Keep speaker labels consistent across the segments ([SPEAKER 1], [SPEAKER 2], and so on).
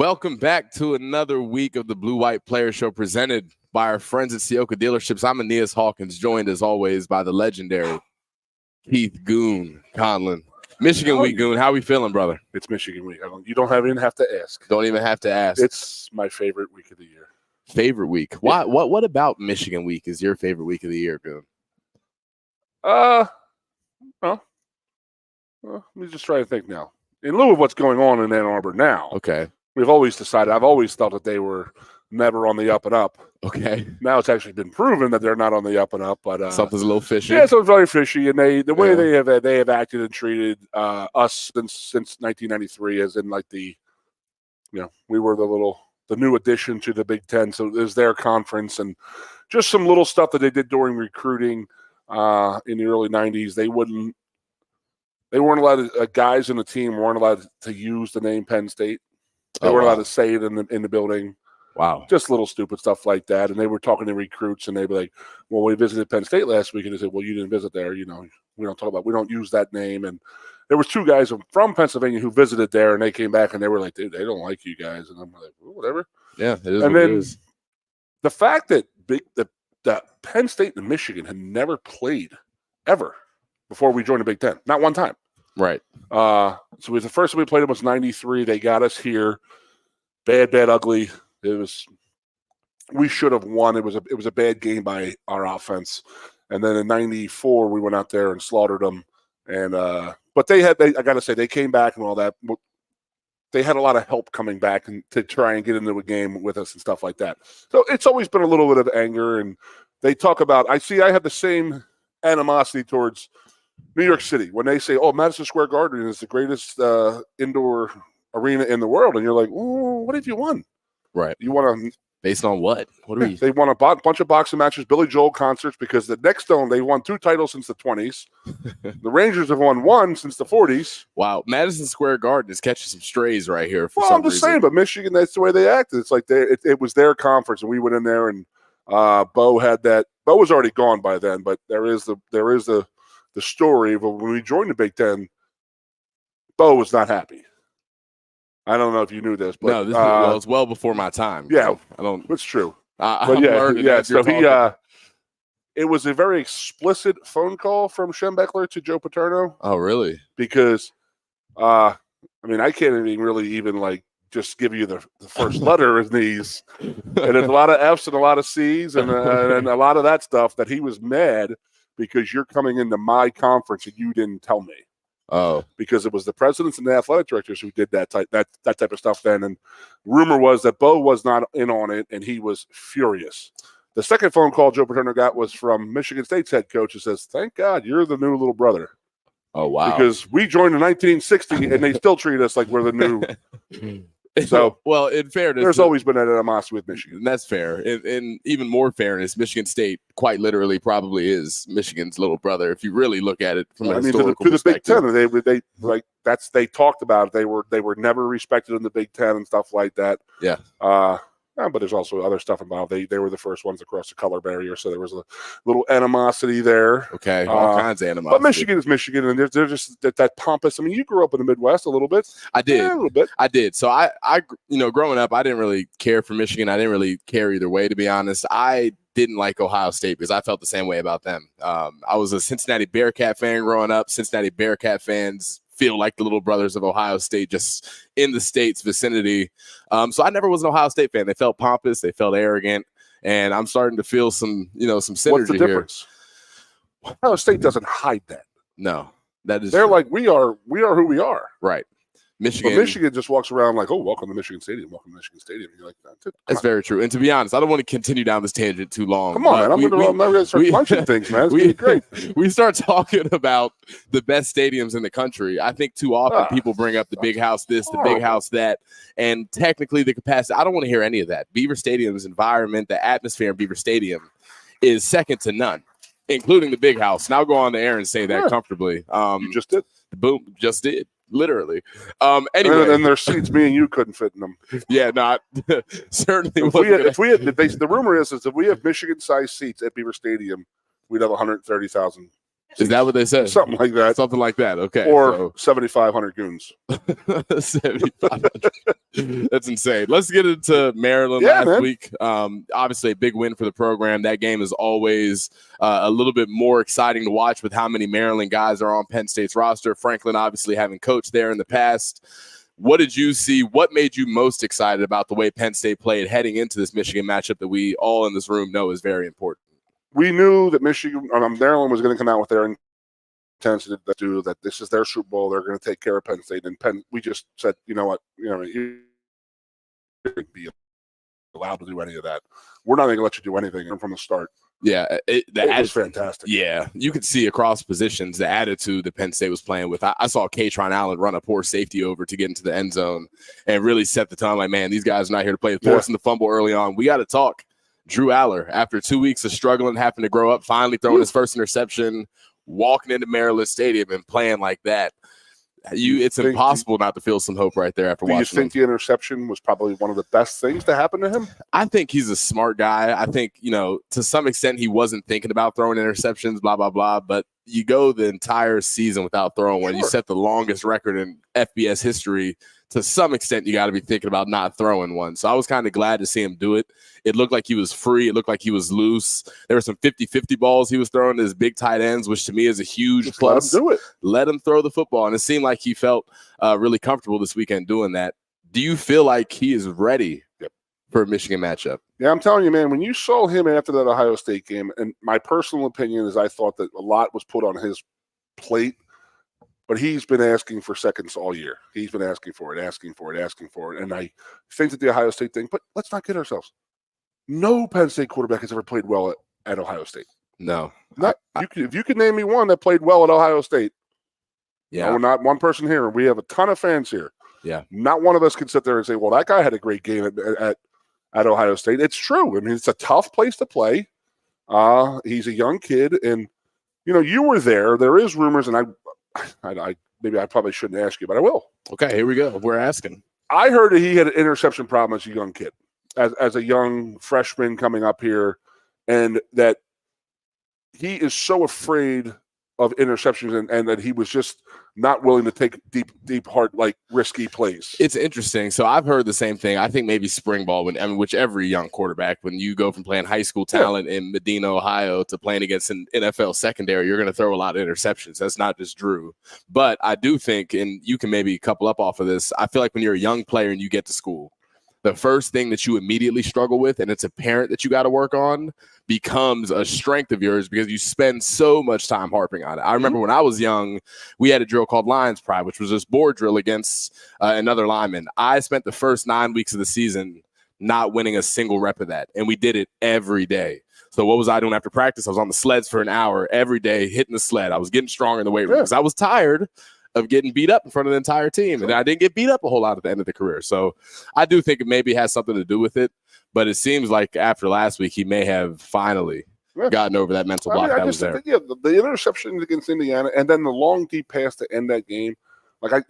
[SPEAKER 1] Welcome back to another week of the Blue White Player Show presented by our friends at Ciocca Dealerships. I'm Aeneas Hawkins, joined as always by the legendary Keith Goon Conlon. Michigan week, Goon. How we feeling, brother?
[SPEAKER 2] It's Michigan week. You don't even have to ask.
[SPEAKER 1] Don't even have to ask.
[SPEAKER 2] It's my favorite week of the year.
[SPEAKER 1] Favorite week? Why? What about Michigan week is your favorite week of the year, Goon?
[SPEAKER 2] Well, let me just try to think now. In lieu of what's going on in Ann Arbor now,
[SPEAKER 1] Okay.
[SPEAKER 2] I've always thought that they were never on the up and up.
[SPEAKER 1] Okay.
[SPEAKER 2] Now it's actually been proven that they're not on the up and up, but
[SPEAKER 1] Something's a little fishy.
[SPEAKER 2] Yeah, something's very fishy, and the way they have acted and treated us since 1993, as in like we were the new addition to the Big Ten, so it was their conference, and just some little stuff that they did during recruiting in the early 90s. They weren't allowed to, guys in the team weren't allowed to use the name Penn State. They weren't allowed to say it in the building.
[SPEAKER 1] Wow.
[SPEAKER 2] Just little stupid stuff like that. And they were talking to recruits, and they'd be like, well, we visited Penn State last week, and they said, well, you didn't visit there. We don't use that name. And there was two guys from Pennsylvania who visited there, and they came back, and they were like, dude, they don't like you guys. And I'm like, well, whatever.
[SPEAKER 1] Yeah, it is.
[SPEAKER 2] And
[SPEAKER 1] what
[SPEAKER 2] then
[SPEAKER 1] it is.
[SPEAKER 2] the fact that that Penn State and Michigan had never played ever before we joined the Big Ten. Not one time.
[SPEAKER 1] Right.
[SPEAKER 2] So the first time we played them was 93. They got us here. Bad, ugly. We should have won. It was a bad game by our offense. And then in 94, we went out there and slaughtered them. And but I got to say, they came back and all that. They had a lot of help coming back and to try and get into a game with us and stuff like that. So it's always been a little bit of anger. And they talk about, I have the same animosity towards New York City when they say, oh, Madison Square Garden is the greatest indoor arena in the world. And you're like, oh, what have you won?
[SPEAKER 1] Right.
[SPEAKER 2] You want to
[SPEAKER 1] based on what? What are we?
[SPEAKER 2] They won a bunch of boxing matches, Billy Joel concerts, because the next zone, they won 2 titles since the 20s. The Rangers have won 1 since the 40s.
[SPEAKER 1] Wow. Madison Square Garden is catching some strays right here.
[SPEAKER 2] I'm just saying, but Michigan, that's the way they acted. It's like it was their conference, and we went in there, and Bo had that. Bo was already gone by then, but there is the story of when we joined the Big Ten, Bo was not happy. I don't know if you knew this, but
[SPEAKER 1] no, it's well before my time.
[SPEAKER 2] Yeah,
[SPEAKER 1] I don't.
[SPEAKER 2] It's true.
[SPEAKER 1] But
[SPEAKER 2] yeah. So it was a very explicit phone call from Schembechler to Joe Paterno.
[SPEAKER 1] Oh, really?
[SPEAKER 2] Because, I can't even like just give you the first letter in these, and there's a lot of F's and a lot of C's and a lot of that stuff that he was mad because you're coming into my conference and you didn't tell me.
[SPEAKER 1] Oh,
[SPEAKER 2] because it was the presidents and the athletic directors who did that type of stuff then. And rumor was that Bo was not in on it, and he was furious. The second phone call Joe Paterno got was from Michigan State's head coach, who says, "Thank God you're the new little brother."
[SPEAKER 1] Oh, wow!
[SPEAKER 2] Because we joined in 1960, and they still treat us like we're the new. So,
[SPEAKER 1] well, in fairness,
[SPEAKER 2] there's always been an animosity with Michigan.
[SPEAKER 1] That's fair. In even more fairness, Michigan State quite literally probably is Michigan's little brother. If you really look at it from a historical perspective.
[SPEAKER 2] To the Big Ten, they talked about it. They were never respected in the Big Ten and stuff like that.
[SPEAKER 1] Yeah.
[SPEAKER 2] But there's also other stuff involved. They were the first ones across the color barrier, so there was a little animosity there.
[SPEAKER 1] Okay, all kinds of animosity.
[SPEAKER 2] But Michigan is Michigan, and they're just that pompous. I mean, you grew up in the Midwest a little bit.
[SPEAKER 1] I did.
[SPEAKER 2] Yeah, a little bit.
[SPEAKER 1] I did. So I growing up, I didn't really care for Michigan. I didn't really care either way, to be honest. I didn't like Ohio State because I felt the same way about them. I was a Cincinnati Bearcat fan growing up. Cincinnati Bearcat fans feel like the little brothers of Ohio State, just in the state's vicinity. So I never was an Ohio State fan. They felt pompous, they felt arrogant, and I'm starting to feel some synergy.
[SPEAKER 2] What's the difference? Here. Ohio State doesn't hide that.
[SPEAKER 1] No, that is.
[SPEAKER 2] They're
[SPEAKER 1] true.
[SPEAKER 2] Like we are who we are.
[SPEAKER 1] Right. Michigan.
[SPEAKER 2] But Michigan just walks around like, oh, welcome to Michigan Stadium. Welcome to Michigan Stadium. You're like,
[SPEAKER 1] that's very true. And to be honest, I don't want to continue down this tangent too long.
[SPEAKER 2] Come on, man. I'm going to start punching things, man. It's great.
[SPEAKER 1] We start talking about the best stadiums in the country. I think too often people bring up the big house this, the big house that, and technically the capacity. I don't want to hear any of that. Beaver Stadium's environment, the atmosphere in Beaver Stadium is second to none, including the big house. And I'll go on the air and say that comfortably.
[SPEAKER 2] You just did.
[SPEAKER 1] Boom, just did. Literally. Anyway,
[SPEAKER 2] and their seats, me and you couldn't fit in them.
[SPEAKER 1] Yeah, not certainly.
[SPEAKER 2] The rumor is if we have Michigan-sized seats at Beaver Stadium, we'd have 130,000
[SPEAKER 1] Is that what they said?
[SPEAKER 2] Something like that.
[SPEAKER 1] Something like that. Okay.
[SPEAKER 2] Or 7,500 goons.
[SPEAKER 1] 7,500. That's insane. Let's get into Maryland last week. Obviously, a big win for the program. That game is always a little bit more exciting to watch with how many Maryland guys are on Penn State's roster. Franklin obviously having coached there in the past. What did you see? What made you most excited about the way Penn State played heading into this Michigan matchup that we all in this room know is very important?
[SPEAKER 2] We knew that Maryland was going to come out with their intensity to do that. This is their Super Bowl. They're going to take care of Penn State. And we just said, you know what, you shouldn't be allowed to do any of that. We're not going to let you do anything from the start.
[SPEAKER 1] Yeah,
[SPEAKER 2] it was fantastic.
[SPEAKER 1] Yeah, you could see across positions the attitude that Penn State was playing with. I saw Katron Allen run a poor safety over to get into the end zone and really set the tone. Like, man, these guys are not here to play. Forcing the fumble early on. We got to talk. Drew Aller, after 2 weeks of struggling, having to grow up, finally throwing his first interception, walking into Maryland Stadium and playing like that. It's impossible not to feel some hope right there after watching.
[SPEAKER 2] Do you think the interception was probably one of the best things to happen to him?
[SPEAKER 1] I think he's a smart guy. I think, to some extent he wasn't thinking about throwing interceptions, blah, blah, blah. But you go the entire season without throwing one. You set the longest record in FBS history. To some extent, you got to be thinking about not throwing one. So I was kind of glad to see him do it. It looked like he was free. It looked like he was loose. There were some 50-50 balls he was throwing to his big tight ends, which to me is a huge plus.
[SPEAKER 2] Let him do it.
[SPEAKER 1] Let him throw the football. And it seemed like he felt really comfortable this weekend doing that. Do you feel like he is ready for a Michigan matchup?
[SPEAKER 2] Yeah, I'm telling you, man, when you saw him after that Ohio State game, and my personal opinion is I thought that a lot was put on his plate. But he's been asking for seconds all year. He's been asking for it. And I think that the Ohio State thing, but let's not kid ourselves. No Penn State quarterback has ever played well at Ohio State.
[SPEAKER 1] No.
[SPEAKER 2] If you could name me one that played well at Ohio State,
[SPEAKER 1] yeah,
[SPEAKER 2] we're not one person here. We have a ton of fans here.
[SPEAKER 1] Yeah.
[SPEAKER 2] Not one of us can sit there and say, well, that guy had a great game at Ohio State. It's true. I mean, it's a tough place to play. He's a young kid. And, you were there. There is rumors, and maybe I probably shouldn't ask you, but I will.
[SPEAKER 1] Okay, here we go. We're asking.
[SPEAKER 2] I heard that he had an interception problem as a young kid, as a young freshman coming up here, and that he is so afraid of interceptions and that he was just not willing to take deep, hard, risky plays.
[SPEAKER 1] It's interesting. So I've heard the same thing. I think maybe spring ball, which every young quarterback, when you go from playing high school talent in Medina, Ohio, to playing against an NFL secondary, you're going to throw a lot of interceptions. That's not just Drew. But I do think, and you can maybe couple up off of this, I feel like when you're a young player and you get to school, the first thing that you immediately struggle with, and it's apparent that you got to work on, becomes a strength of yours because you spend so much time harping on it. I remember when I was young, we had a drill called Lions Pride, which was this board drill against another lineman. I spent the first 9 weeks of the season not winning a single rep of that, and we did it every day. So what was I doing after practice? I was on the sleds for an hour every day, hitting the sled. I was getting stronger in the weight room because I was tired of getting beat up in front of the entire team. And I didn't get beat up a whole lot at the end of the career. So I do think it maybe has something to do with it. But it seems like after last week, he may have finally gotten over that mental block that was there.
[SPEAKER 2] The interception against Indiana and then the long, deep pass to end that game,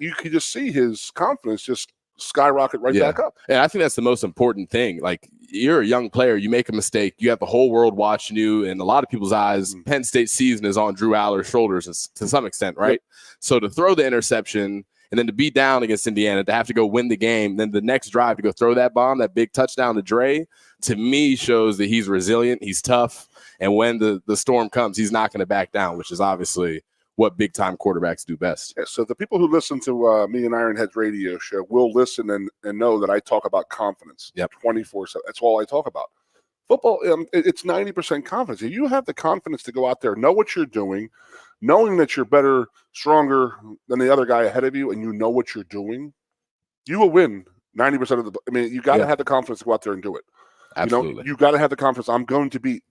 [SPEAKER 2] you could just see his confidence just skyrocket back up.
[SPEAKER 1] And I think that's the most important thing. Like, you're a young player, you make a mistake, you have the whole world watching you, and a lot of people's eyes, Penn State season is on Drew Aller's shoulders to some extent, right? So to throw the interception and then to be down against Indiana, to have to go win the game, then the next drive to go throw that bomb, that big touchdown to Dre, to me shows that he's resilient, he's tough, and when the storm comes, he's not going to back down, which is obviously what big-time quarterbacks do best.
[SPEAKER 2] Yeah, so the people who listen to me and Ironhead's radio show will listen and know that I talk about confidence 24/7. That's all I talk about. Football, it's 90% confidence. If you have the confidence to go out there, know what you're doing, knowing that you're better, stronger than the other guy ahead of you, and you know what you're doing, you will win 90% of the – I mean, you got to have the confidence to go out there and do it.
[SPEAKER 1] Absolutely.
[SPEAKER 2] You got to have the confidence. I'm going to beat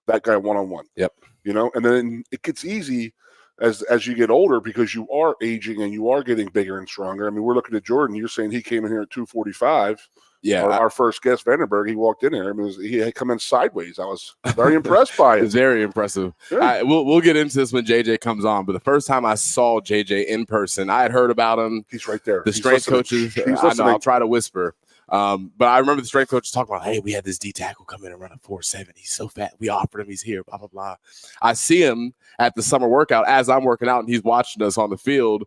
[SPEAKER 2] that guy one-on-one.
[SPEAKER 1] Yep.
[SPEAKER 2] And then it gets easy – as you get older because you are aging and you are getting bigger and stronger. I mean, we're looking at Jordan. You're saying he came in here at 245.
[SPEAKER 1] Yeah.
[SPEAKER 2] Our first guest, Vandenberg, he walked in here. I mean, he had come in sideways. I was very impressed by it.
[SPEAKER 1] It's very impressive.
[SPEAKER 2] Yeah.
[SPEAKER 1] We'll get into this when JJ comes on, but the first time I saw JJ in person, I had heard about him.
[SPEAKER 2] He's right there.
[SPEAKER 1] The strength coaches. I know, I'll try to whisper. But I remember the strength coach talking about, hey, we had this D tackle come in and run a 4.7. He's so fat. We offered him. He's here, blah, blah, blah. I see him at the summer workout as I'm working out, and he's watching us on the field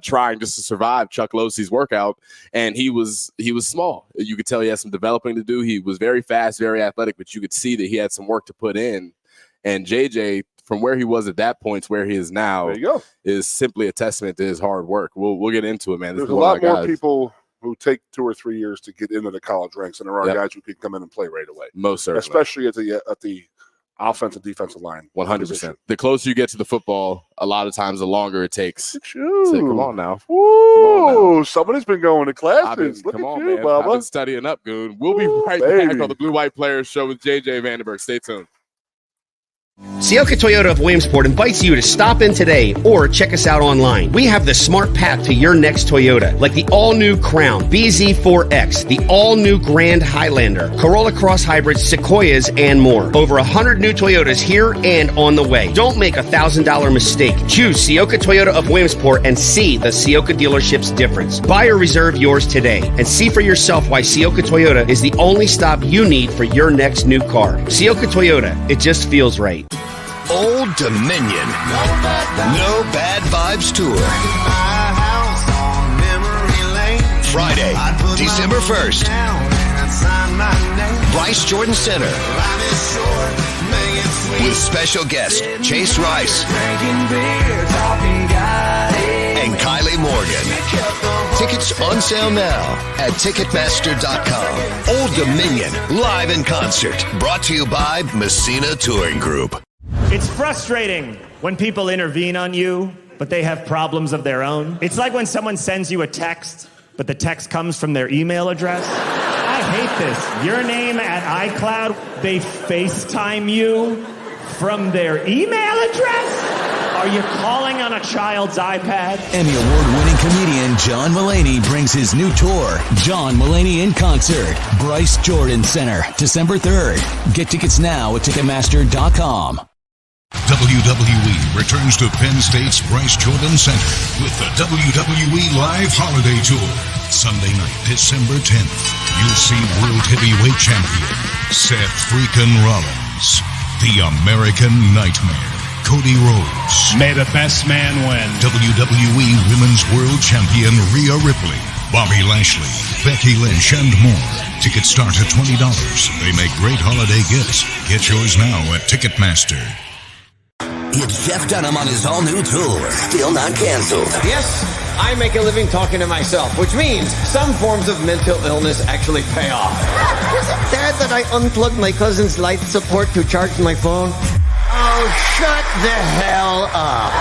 [SPEAKER 1] trying just to survive Chuck Losey's workout. And he was small. You could tell he had some developing to do. He was very fast, very athletic, but you could see that he had some work to put in. And JJ, from where he was at that point to where he is now, is simply a testament to his hard work. We'll get into it, man.
[SPEAKER 2] There's a lot more people who take 2 or 3 years to get into the college ranks, and there are guys who can come in and play right away.
[SPEAKER 1] Most certainly,
[SPEAKER 2] especially at the offensive defensive line.
[SPEAKER 1] 100%. The closer you get to the football, a lot of times the longer it takes. So, come on now.
[SPEAKER 2] Ooh, somebody's been going to classes. Look at you,
[SPEAKER 1] man.
[SPEAKER 2] Bubba.
[SPEAKER 1] I've been studying up, Goon. We'll be right back on the Blue White Players Show with JJ Vandenberg. Stay tuned.
[SPEAKER 3] Ciocca Toyota of Williamsport invites you to stop in today or check us out online. We have the smart path to your next Toyota, like the all-new Crown, BZ4X, the all-new Grand Highlander, Corolla Cross Hybrids, Sequoias, and more. Over 100 new Toyotas here and on the way. Don't make a $1,000 mistake. Choose Ciocca Toyota of Williamsport and see the Ciocca Dealerships difference. Buy or reserve yours today and see for yourself why Ciocca Toyota is the only stop you need for your next new car. Ciocca Toyota, it just feels right.
[SPEAKER 4] Old Dominion. No Bad Vibes Tour. Friday, December 1st. Bryce Jordan Center. With special guest Chase Rice and Kylie Morgan. Tickets on sale now at Ticketmaster.com. Old Dominion, live in concert. Brought to you by Messina Touring Group.
[SPEAKER 5] It's frustrating when people intervene on you, but they have problems of their own. It's like when someone sends you a text, but the text comes from their email address. I hate this. Your name at iCloud, they FaceTime you from their email address? Are you calling on a child's iPad?
[SPEAKER 6] Emmy Award-winning comedian John Mulaney brings his new tour, John Mulaney in Concert, Bryce Jordan Center, December 3rd. Get tickets now at Ticketmaster.com.
[SPEAKER 7] WWE returns to Penn State's Bryce Jordan Center with the WWE Live Holiday Tour. Sunday night, December 10th, you'll see World Heavyweight Champion Seth freakin' Rollins, the American Nightmare, Cody Rhodes. May the best man win. WWE Women's World Champion Rhea Ripley, Bobby Lashley, Becky Lynch, and more. Tickets start at $20. They make great holiday gifts. Get yours now at Ticketmaster.
[SPEAKER 4] It's Jeff Dunham on his all-new tour, still not canceled.
[SPEAKER 8] Yes, I make a living talking to myself, which means some forms of mental illness actually pay off.
[SPEAKER 9] Is it bad that I unplugged my cousin's life support to charge my phone? Oh, shut the hell up.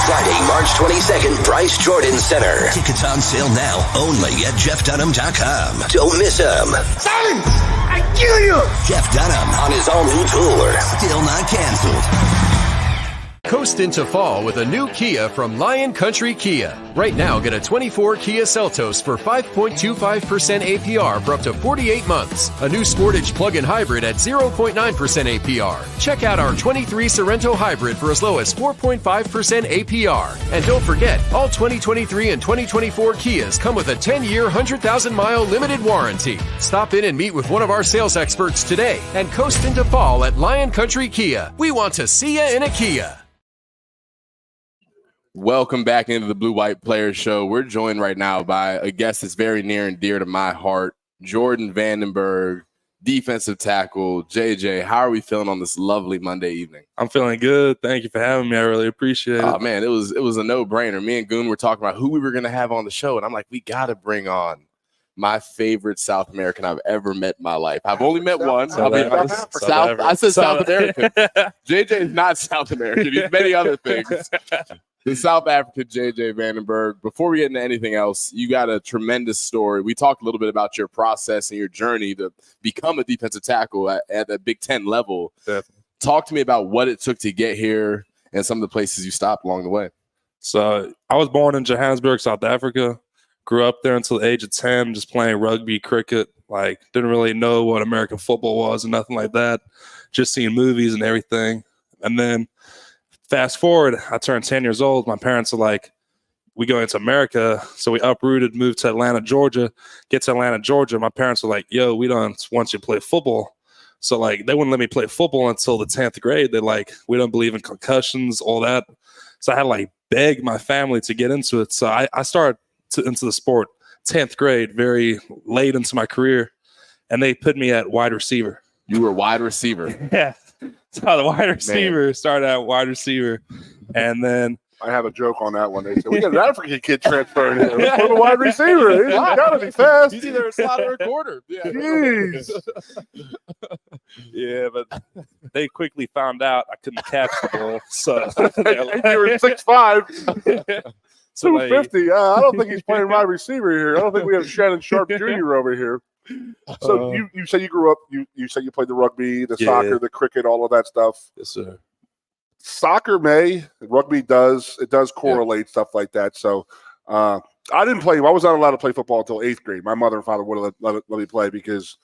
[SPEAKER 4] Friday, March 22nd, Bryce Jordan Center. Tickets on sale now only at JeffDunham.com. Don't miss them.
[SPEAKER 9] Silence! I kill you!
[SPEAKER 4] Jeff Dunham on his all-new tour, still not canceled.
[SPEAKER 10] Coast into fall with a new Kia from Lion Country Kia. Right now, get a 24 Kia Seltos for 5.25% APR for up to 48 months. A new Sportage plug-in hybrid at 0.9% APR. Check out our 23 Sorrento hybrid for as low as 4.5% APR. And don't forget, all 2023 and 2024 Kias come with a 10-year, 100,000-mile limited warranty. Stop in and meet with one of our sales experts today and coast into fall at Lion Country Kia. We want to see you in a Kia.
[SPEAKER 1] Welcome back into the Blue White Players Show. We're joined right now by a guest that's very near and dear to my heart, Jordan Vandenberg, defensive tackle. JJ, how are we feeling on this lovely Monday evening?
[SPEAKER 11] I'm feeling good. Thank you for having me. I really appreciate it.
[SPEAKER 1] Oh, man, it was a no-brainer. Me and Goon were talking about who we were going to have on the show, and I'm like, we got to bring on my favorite South American I've ever met in my life. I've only met one. I'll be honest. I said South American. JJ is not South American. He's many other things. The South African JJ Vandenberg. Before we get into anything else, you got a tremendous story. We talked a little bit about your process and your journey to become a defensive tackle at the Big Ten level.
[SPEAKER 11] Definitely.
[SPEAKER 1] Talk to me about what it took to get here and some of the places you stopped along the way.
[SPEAKER 11] So I was born in Johannesburg, South Africa. Grew up there until the age of 10, just playing rugby, cricket. Like, didn't really know what American football was and nothing like that. Just seeing movies and everything. And then fast forward, I turned 10 years old. My parents are like, we go into America. So we uprooted, moved to Atlanta, Georgia. Get to Atlanta, Georgia. My parents were like, yo, we don't want you to play football. So like they wouldn't let me play football until the 10th grade. They're like, we don't believe in concussions, all that. So I had to like beg my family to get into it. So I started into the sport 10th grade, very late into my career. And they put me at wide receiver.
[SPEAKER 1] You were wide receiver.
[SPEAKER 11] Yeah. So the wide receiver started at wide receiver. And then
[SPEAKER 2] I have a joke on that one. They said, we got an African kid transferring here. Let's put a wide receiver. He's got to be fast.
[SPEAKER 1] He's either a slot or a quarter. Yeah.
[SPEAKER 2] Jeez.
[SPEAKER 11] Yeah, but they quickly found out I couldn't catch the ball. So
[SPEAKER 2] you were 6'5".
[SPEAKER 11] So
[SPEAKER 2] 250. I don't think he's playing wide receiver here. I don't think we have Shannon Sharp Jr. over here. So you say you grew up, you say you played the rugby, the soccer, the cricket, all of that stuff.
[SPEAKER 11] Yes, sir.
[SPEAKER 2] Soccer rugby does. It does correlate, stuff like that. So I didn't play. I was not allowed to play football until 8th grade. My mother and father would have let me play because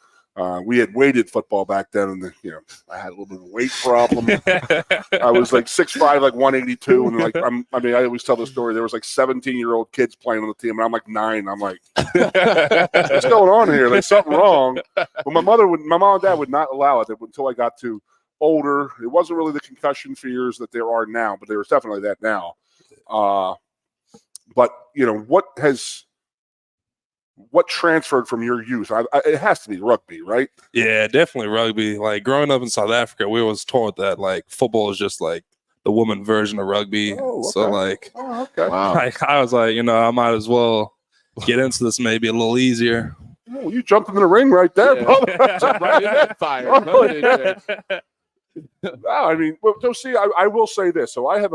[SPEAKER 2] we had weighted football back then, and I had a little bit of a weight problem. I was like 6'5", like 182, and like I always tell the story. There was like 17-year-old kids playing on the team, and I'm like 9. I'm like, what's going on here? There's something wrong. But my mom and dad would not allow it until I got to older. It wasn't really the concussion fears that there are now, but there was definitely that now. But what transferred from your youth? It has to be rugby, right?
[SPEAKER 11] Yeah, definitely rugby. Like growing up in South Africa, we was taught that like football is just like the woman version of rugby.
[SPEAKER 2] Oh, okay.
[SPEAKER 11] So like,
[SPEAKER 1] Wow.
[SPEAKER 11] like, I was like, I might as well get into this maybe a little easier.
[SPEAKER 2] Oh, you jumped in the ring right there, brother.
[SPEAKER 1] Right in that fire.
[SPEAKER 2] I mean, so see, I will say this. So I have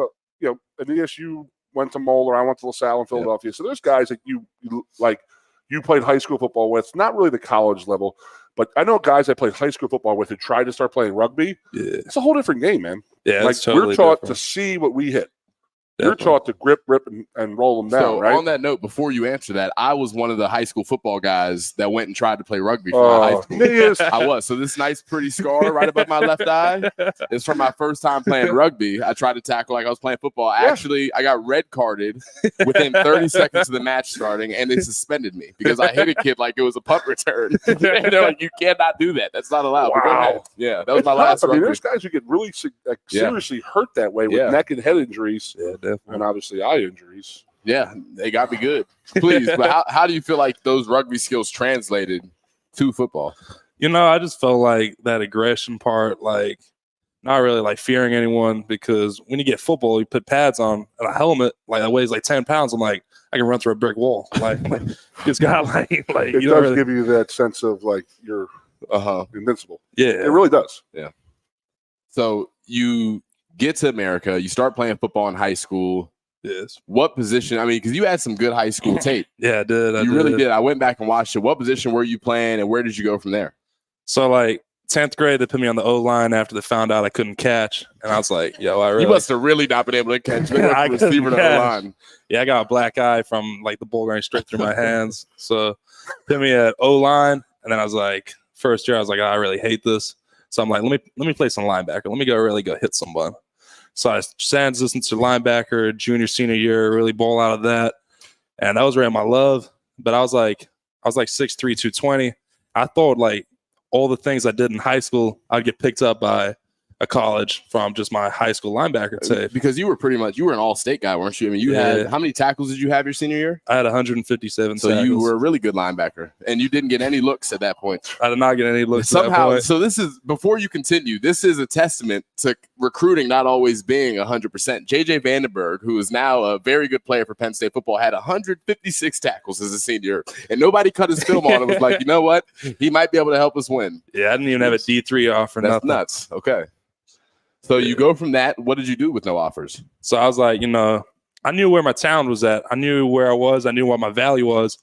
[SPEAKER 2] Aeneas, you went to Moeller, I went to LaSalle in Philadelphia. Yeah. So there's guys that you played high school football with, not really the college level, but I know guys I played high school football with who tried to start playing rugby. Yeah. It's a whole different game, man.
[SPEAKER 11] Yeah,
[SPEAKER 2] like
[SPEAKER 11] totally
[SPEAKER 2] we're taught
[SPEAKER 11] different.
[SPEAKER 2] to see what we hit.
[SPEAKER 11] Definitely.
[SPEAKER 2] You're taught to grip, rip, and roll them down,
[SPEAKER 1] So
[SPEAKER 2] right?
[SPEAKER 1] on that note, before you answer that, I was one of the high school football guys that went and tried to play rugby for my high school. I was. So this nice, pretty scar right above my left eye is from my first time playing rugby. I tried to tackle like I was playing football. Actually, I got red carded within 30 seconds of the match starting, and they suspended me because I hit a kid like it was a punt return. And they're like, you cannot do that. That's not allowed.
[SPEAKER 2] Wow.
[SPEAKER 1] Yeah, that was my last rugby.
[SPEAKER 2] There's guys who get really seriously hurt that way with neck and head injuries.
[SPEAKER 11] Yeah, definitely.
[SPEAKER 2] And obviously eye injuries.
[SPEAKER 1] Yeah, they got me good. Please, but how do you feel like those rugby skills translated to football?
[SPEAKER 11] I just felt like that aggression part, like not really like fearing anyone, because when you get football, you put pads on and a helmet like that weighs like 10 pounds. I'm like, I can run through a brick wall. Like it's got like
[SPEAKER 2] it
[SPEAKER 11] you
[SPEAKER 2] does
[SPEAKER 11] really
[SPEAKER 2] give you that sense of like you're invincible.
[SPEAKER 11] Yeah,
[SPEAKER 2] it really does.
[SPEAKER 1] Yeah. So you get to America, you start playing football in high school.
[SPEAKER 11] Yes.
[SPEAKER 1] What position? I mean, because you had some good high school tape.
[SPEAKER 11] Yeah, I did.
[SPEAKER 1] You really did. I went back and watched it. What position were you playing, and where did you go from there?
[SPEAKER 11] So, like, 10th grade, they put me on the O-line after they found out I couldn't catch. And I was like, yo,
[SPEAKER 1] You must have really not been able to catch.
[SPEAKER 11] I
[SPEAKER 1] receiver to O-line.
[SPEAKER 11] Yeah, I got a black eye from, like, the ball going straight through my hands. So, put me at O-line, and then I was like, first year, I was like, I really hate this. So, I'm like, let me play some linebacker. Let me go hit someone. So I transitioned to linebacker junior, senior year, really ball out of that. And that was really my love. But I was like 6'3", 220. I thought like all the things I did in high school, I'd get picked up by a college from just my high school linebacker tape.
[SPEAKER 1] Because you were an all-state guy, weren't you? I mean, you had, how many tackles did you have your senior year?
[SPEAKER 11] I had 157
[SPEAKER 1] So
[SPEAKER 11] tackles.
[SPEAKER 1] you were a really good linebacker, and you didn't get any looks at that point.
[SPEAKER 11] I did not get any looks
[SPEAKER 1] somehow.
[SPEAKER 11] At that point.
[SPEAKER 1] So this is, before you continue, this is a testament to recruiting not always being 100%. JJ Vandenberg, who is now a very good player for Penn State football, had 156 tackles as a senior, and nobody cut his film on and was like, you know what? He might be able to help us win.
[SPEAKER 11] Yeah, I didn't even have a D3 offer.
[SPEAKER 1] That's
[SPEAKER 11] nothing.
[SPEAKER 1] Nuts. Okay. So you go from that. What did you do with no offers?
[SPEAKER 11] So I was like, I knew where my talent was at. I knew where I was. I knew what my value was.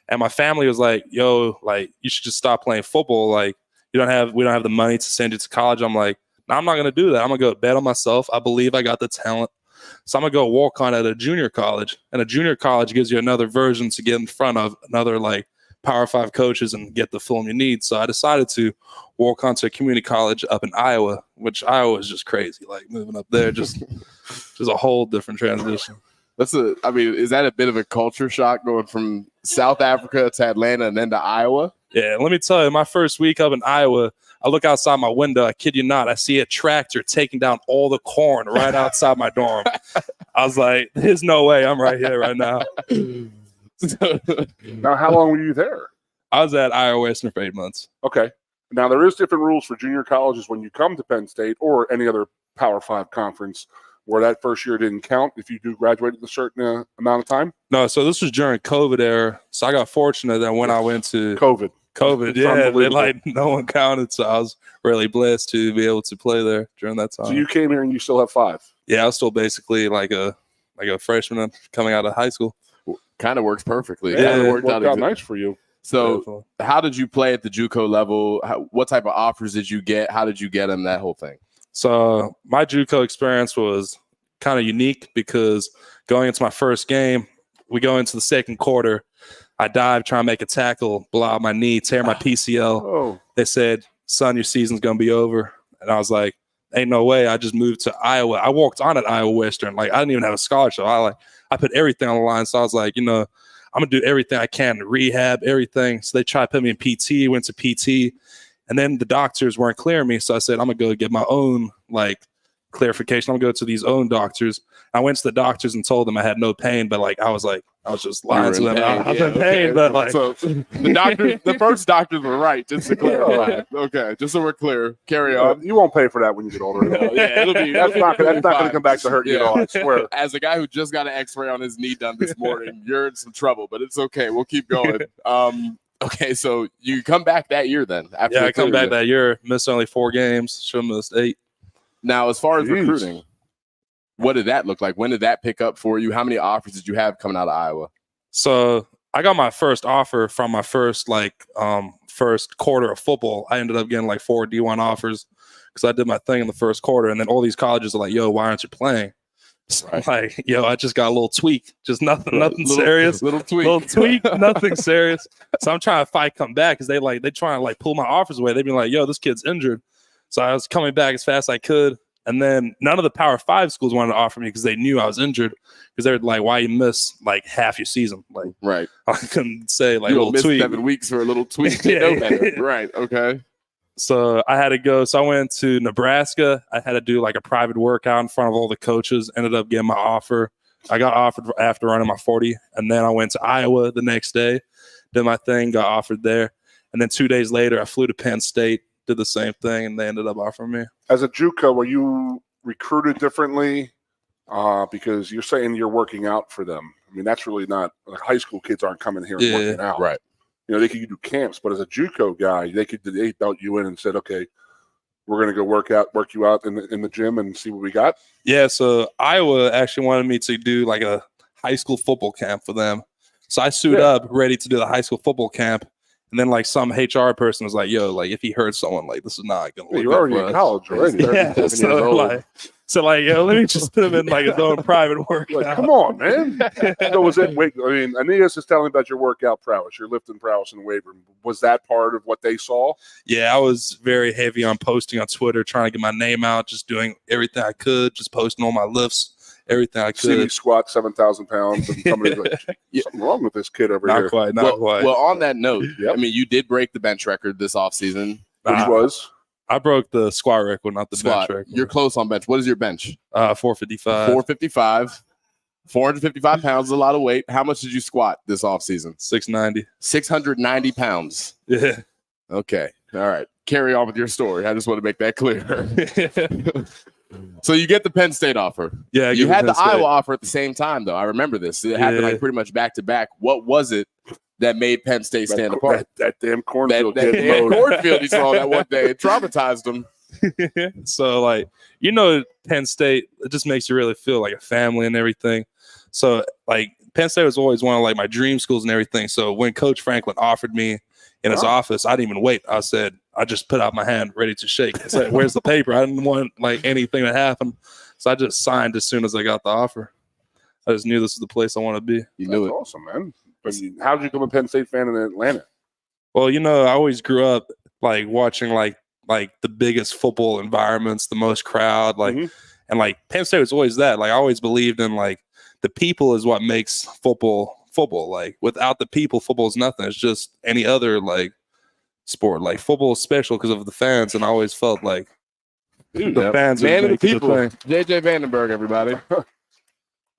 [SPEAKER 11] And my family was like, yo, like, you should just stop playing football. Like, we don't have the money to send you to college. I'm like, no, I'm not going to do that. I'm going to go bet on myself. I believe I got the talent. So I'm going to go walk on at a junior college. And a junior college gives you another version to get in front of another, like, Power 5 coaches and get the film you need. So I decided to walk onto a community college up in Iowa, which Iowa is just crazy. Like moving up there, just a whole different transition.
[SPEAKER 1] Is that a bit of a culture shock going from South Africa to Atlanta and then to Iowa?
[SPEAKER 11] Yeah, let me tell you, my first week up in Iowa, I look outside my window. I kid you not, I see a tractor taking down all the corn right outside my dorm. I was like, there's no way I'm right here right now.
[SPEAKER 2] Now, how long were you there?
[SPEAKER 11] I was at Iowa Western for 8 months.
[SPEAKER 2] Okay. Now, there is different rules for junior colleges when you come to Penn State or any other Power 5 conference where that first year didn't count if you do graduate in a certain amount of time?
[SPEAKER 11] No, so this was during COVID era. So I got fortunate that when I went to
[SPEAKER 2] COVID,
[SPEAKER 11] no one counted. So I was really blessed to be able to play there during that time.
[SPEAKER 2] So you came here and you still have 5?
[SPEAKER 11] Yeah, I was still basically like a freshman coming out of high school.
[SPEAKER 1] Kind of works perfectly.
[SPEAKER 2] Yeah, it worked out nice for you.
[SPEAKER 1] So
[SPEAKER 11] Definitely.
[SPEAKER 1] how did you play at the JUCO level? What type of offers did you get? How did you get them? That whole thing.
[SPEAKER 11] So my JUCO experience was kind of unique because going into my first game, we go into the second quarter. I dive, try and make a tackle, blow out my knee, tear my PCL.
[SPEAKER 2] Oh.
[SPEAKER 11] They said, son, your season's going to be over. And I was like, ain't no way. I just moved to Iowa. I walked on at Iowa Western. Like, I didn't even have a scholarship. I put everything on the line. So I was like, I'm going to do everything I can to rehab, everything. So they tried to put me in PT, went to PT. And then the doctors weren't clearing me. So I said, I'm going to go get my own, clarification. I'm going to go to these own doctors. I went to the doctors and told them I had no pain. But, I was just lying to them. I was in pain. But,
[SPEAKER 1] so the first doctors were right, just to clarify. Okay, just so we're clear. Carry on.
[SPEAKER 2] You won't pay for that when you get older. That's not going to come back to hurt you at all, I swear.
[SPEAKER 1] As a guy who just got an x-ray on his knee done this morning, you're in some trouble, but it's okay. We'll keep going. Okay, so you come back that year then?
[SPEAKER 11] I come back that year, missed only 4 games, should have missed 8.
[SPEAKER 1] Now, as far as recruiting, what did that look like? When did that pick up for you? How many offers did you have coming out of Iowa?
[SPEAKER 11] So I got my first offer from my first first quarter of football. I ended up getting 4 D1 offers because I did my thing in the first quarter. And then all these colleges are like, yo, why aren't you playing? So I just got a little tweak, just nothing serious.
[SPEAKER 1] Little tweak,
[SPEAKER 11] nothing serious. So I'm trying to fight, come back because they try and pull my offers away. They'd be like, yo, this kid's injured. So I was coming back as fast as I could. And then none of the Power 5 schools wanted to offer me because they knew I was injured. Because they're like, why you miss half your season?
[SPEAKER 1] Right.
[SPEAKER 11] I couldn't say
[SPEAKER 1] you
[SPEAKER 11] little
[SPEAKER 1] miss
[SPEAKER 11] tweak.
[SPEAKER 1] 7 weeks for a little tweak. Right. Okay.
[SPEAKER 11] So I had to go. So I went to Nebraska. I had to do a private workout in front of all the coaches. Ended up getting my offer. I got offered after running my 40. And then I went to Iowa the next day, did my thing, got offered there. And then 2 days later, I flew to Penn State, did the same thing, and they ended up offering me.
[SPEAKER 2] As a JUCO, were you recruited differently? Because you're saying you're working out for them. I mean, that's really not high school kids aren't coming here and working out.
[SPEAKER 1] Right.
[SPEAKER 2] They could do camps, but as a JUCO guy, they belt you in and said, okay, we're going to go work you out in the gym and see what we got.
[SPEAKER 11] Yeah. So Iowa actually wanted me to do a high school football camp for them. So I suited up ready to do the high school football camp. And then some HR person was like, yo, if he heard someone, this is not going to work.
[SPEAKER 2] You're already in college already.
[SPEAKER 11] Yeah. So let me just put him in his own private workout.
[SPEAKER 2] Come on, man. So was it, Aeneas is telling me about your workout prowess, your lifting prowess and weight room. Was that part of what they saw?
[SPEAKER 11] Yeah, I was very heavy on posting on Twitter, trying to get my name out, just doing everything I could, just posting all my lifts. Everything I could.
[SPEAKER 2] See me squat 7,000 pounds, and somebody's like, something wrong with this kid over here.
[SPEAKER 11] Not quite.
[SPEAKER 1] Well, on that note, you did break the bench record this offseason.
[SPEAKER 2] Which was?
[SPEAKER 11] I broke the squat record, not the bench record.
[SPEAKER 1] You're close on bench. What is your bench?
[SPEAKER 11] 455.
[SPEAKER 1] 455. 455 pounds is a lot of weight. How much did you squat this offseason?
[SPEAKER 11] 690.
[SPEAKER 1] 690 pounds.
[SPEAKER 11] Yeah.
[SPEAKER 1] Okay. All right. Carry on with your story. I just want to make that clear. So you get the Penn State offer.
[SPEAKER 11] Yeah.
[SPEAKER 1] You had the Iowa offer at the same time, though. I remember this. It happened pretty much back to back. What was it that made Penn State stand apart?
[SPEAKER 2] That damn cornfield.
[SPEAKER 1] That damn cornfield he saw that one day. It traumatized him.
[SPEAKER 11] So, Penn State, it just makes you really feel like a family and everything. So, Penn State was always one of, my dream schools and everything. So, when Coach Franklin offered me in his office, I didn't even wait. I just put out my hand ready to shake. I said, where's the paper? I didn't want, anything to happen. So, I just signed as soon as I got the offer. I just knew this was the place I want to be.
[SPEAKER 2] You knew it. Awesome, man. But how did you become a Penn State fan in Atlanta?
[SPEAKER 11] Well, I always grew up, watching, the biggest football environments, the most crowd, and Penn State was always that. I always believed in the people is what makes football. Like without the people, football is nothing. It's just any other like sport. Like football is special because of the fans, and I always felt like the fans
[SPEAKER 1] man
[SPEAKER 11] would
[SPEAKER 1] of the
[SPEAKER 11] make
[SPEAKER 1] people. JJ Vandenberg, everybody.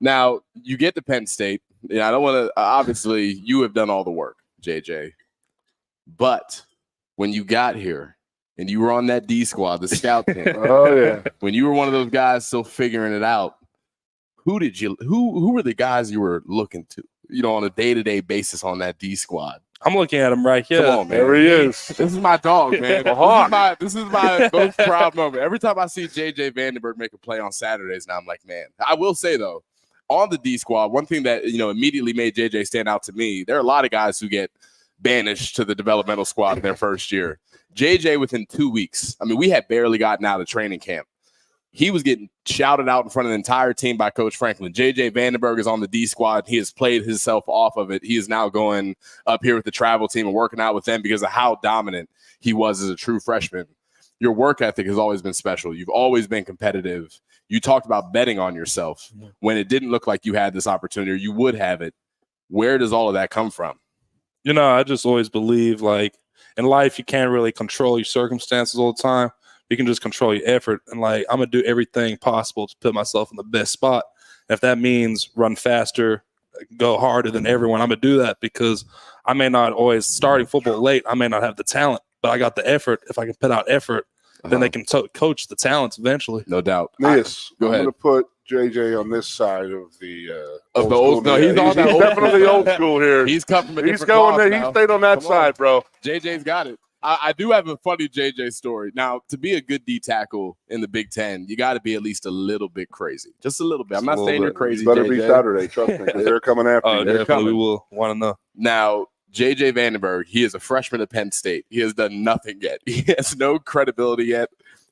[SPEAKER 1] Now you get to Penn State. Yeah, I don't want to. Obviously, you have done all the work, JJ. But when you got here and you were on that D squad, the scout team.
[SPEAKER 2] Oh yeah.
[SPEAKER 1] When you were one of those guys still figuring it out, who were the guys you were looking to? On a day-to-day basis on that D squad.
[SPEAKER 11] I'm looking at him right here.
[SPEAKER 1] Come on, man.
[SPEAKER 2] There he is.
[SPEAKER 1] This is my dog, man. This is my most proud moment. Every time I see JJ Vandenberg make a play on Saturdays, now I'm like, man. I will say though, on the D squad, one thing that immediately made JJ stand out to me, there are a lot of guys who get banished to the developmental squad in their first year. JJ, within 2 weeks, I mean, we had barely gotten out of training camp. He was getting shouted out in front of the entire team by Coach Franklin. JJ Vandenberg is on the D squad. He has played himself off of it. He is now going up here with the travel team and working out with them because of how dominant he was as a true freshman. Your work ethic has always been special. You've always been competitive. You talked about betting on yourself when it didn't look like you had this opportunity or you would have it. Where does all of that come from?
[SPEAKER 11] I just always believe like in life, you can't really control your circumstances all the time. You can just control your effort. And like, I'm going to do everything possible to put myself in the best spot. If that means run faster, go harder than everyone, I'm going to do that because I may not always starting football late. I may not have the talent, but I got the effort. If I can put out effort, then they can coach the talents eventually.
[SPEAKER 1] No doubt.
[SPEAKER 2] Yes.
[SPEAKER 1] Go ahead.
[SPEAKER 2] I'm going to put JJ on this side of the
[SPEAKER 1] old. No, he's on that
[SPEAKER 2] he's definitely old school here.
[SPEAKER 1] He's come from a
[SPEAKER 2] He's going there. He stayed on that side, bro.
[SPEAKER 1] JJ's got it. I do have a funny JJ story. Now, to be a good D tackle in the Big Ten, you got to be at least a little bit crazy. Just a little bit. I'm not saying you're crazy,
[SPEAKER 2] Better
[SPEAKER 1] JJ.
[SPEAKER 2] be Saturday, trust me, because they're coming after you.
[SPEAKER 11] They're coming. We will want to know.
[SPEAKER 1] Now, JJ Vandenberg, he is a freshman at Penn State. He has done nothing yet. He has no credibility yet.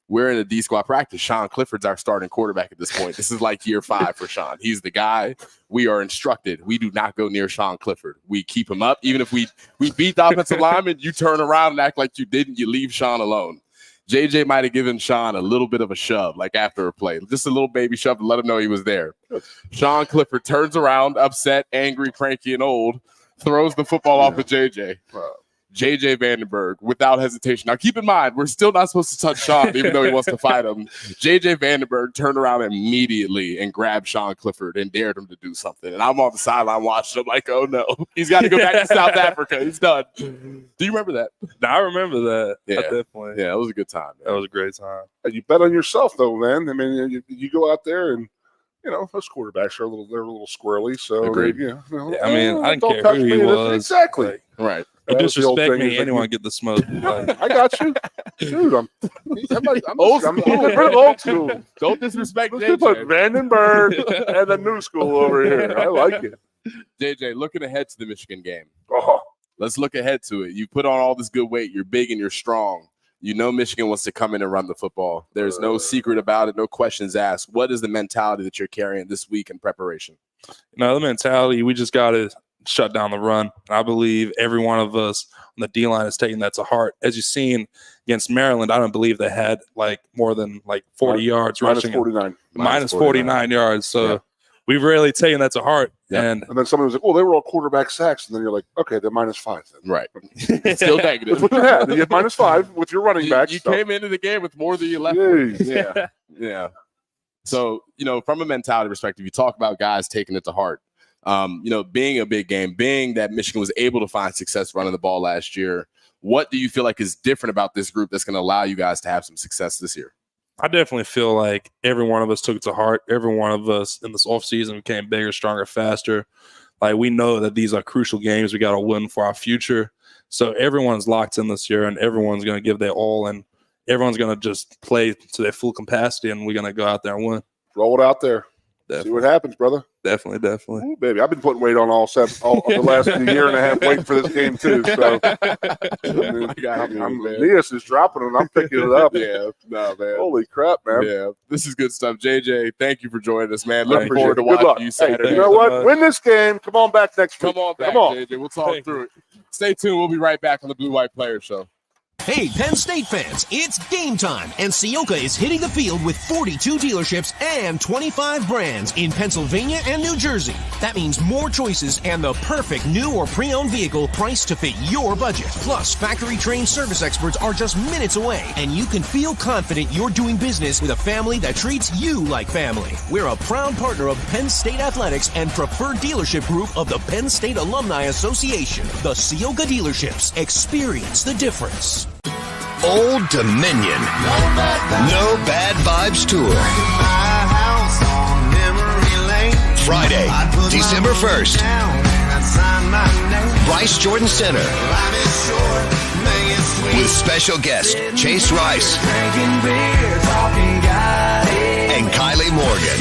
[SPEAKER 1] We're in a D squad practice. Sean Clifford's our starting quarterback at this point. This is like year 5 for Sean. He's the guy. We are instructed. We do not go near Sean Clifford. We keep him up. Even if we beat the offensive lineman, you turn around and act like you didn't. You leave Sean alone. JJ might have given Sean a little bit of a shove, like after a play. Just a little baby shove to let him know he was there. Sean Clifford turns around, upset, angry, cranky, and old, throws the football off of JJ. JJ Vandenberg, without hesitation. Now, keep in mind, we're still not supposed to touch Sean, even though he wants to fight him. JJ Vandenberg turned around immediately and grabbed Sean Clifford and dared him to do something. And I'm on the sideline watching him like, oh, no. He's got to go back to South Africa. He's done. Do you remember that?
[SPEAKER 11] I remember that.
[SPEAKER 1] Yeah,
[SPEAKER 11] definitely.
[SPEAKER 1] Yeah, it was a good time. Man.
[SPEAKER 11] That was a great time.
[SPEAKER 2] And you bet on yourself, though, man. I mean, you go out there and, those quarterbacks are a little squirrely. So,
[SPEAKER 1] agreed.
[SPEAKER 11] I mean, I didn't care who he was.
[SPEAKER 2] Exactly.
[SPEAKER 11] Like,
[SPEAKER 1] right.
[SPEAKER 11] Disrespect me, anyone get the smoke.
[SPEAKER 2] I got you. Dude, I'm old school.
[SPEAKER 1] Don't disrespect
[SPEAKER 2] JJ. Put Vandenberg and the new school over here. I like it.
[SPEAKER 1] JJ, looking ahead to the Michigan game.
[SPEAKER 2] Oh.
[SPEAKER 1] Let's look ahead to it. You put on all this good weight. You're big and you're strong. You know Michigan wants to come in and run the football. There's no secret about it, no questions asked. What is the mentality that you're carrying this week in preparation?
[SPEAKER 11] The mentality, we just got to shut down the run. I believe every one of us on the D-line is taking that to heart. As you've seen against Maryland, I don't believe they had more than 40 yards rushing. Minus 49 yards. So we've really taken that to heart.
[SPEAKER 2] Yeah. And then someone was like, oh, they were all quarterback sacks. And then you're like, okay, they're -5 then.
[SPEAKER 1] Right. Still negative.
[SPEAKER 2] That's what you had. You had -5 with your running backs.
[SPEAKER 1] You came into the game with more than you left. Yeah. So, from a mentality perspective, you talk about guys taking it to heart. Being a big game, being that Michigan was able to find success running the ball last year, what do you feel like is different about this group that's going to allow you guys to have some success this year?
[SPEAKER 11] I definitely feel like every one of us took it to heart. Every one of us in this offseason became bigger, stronger, faster. Like, we know that these are crucial games. We got to win for our future. So everyone's locked in this year, and everyone's going to give their all, and everyone's going to just play to their full capacity, and we're going to go out there and win.
[SPEAKER 2] Roll it out there.
[SPEAKER 11] Definitely.
[SPEAKER 2] See what happens, brother.
[SPEAKER 11] Definitely.
[SPEAKER 2] Ooh, baby, I've been putting weight on all the last year and a half waiting for this game too. So Aeneas is dropping it and I'm picking it up.
[SPEAKER 1] Yeah, no, man.
[SPEAKER 2] Holy crap, man.
[SPEAKER 1] Yeah, this is good stuff. JJ, thank you for joining us, man. Looking forward to watching you Saturday.
[SPEAKER 2] Hey, you know what? Win this game. Come on back next week.
[SPEAKER 1] Come on back, JJ. We'll talk through it. Stay tuned. We'll be right back on the Blue White Player Show.
[SPEAKER 12] Hey, Penn State fans, it's game time, and Ciocca is hitting the field with 42 dealerships and 25 brands in Pennsylvania and New Jersey. That means more choices and the perfect new or pre-owned vehicle priced to fit your budget. Plus, factory-trained service experts are just minutes away, and you can feel confident you're doing business with a family that treats you like family. We're a proud partner of Penn State Athletics and preferred dealership group of the Penn State Alumni Association. The Ciocca Dealerships. Experience the difference.
[SPEAKER 4] Old Dominion. No Bad Vibes Tour. Friday, December 1st. Bryce Jordan Center. With special guest Chase Rice and Kylie Morgan.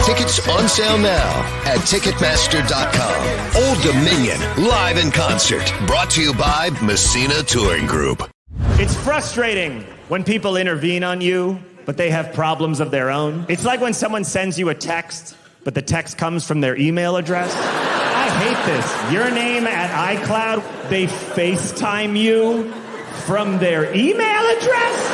[SPEAKER 4] Tickets on sale now at Ticketmaster.com. Old Dominion, live in concert. Brought to you by Messina Touring Group.
[SPEAKER 5] It's frustrating when people intervene on you, but they have problems of their own. It's like when someone sends you a text, but the text comes from their email address. I hate this. Your name at iCloud, they FaceTime you from their email address?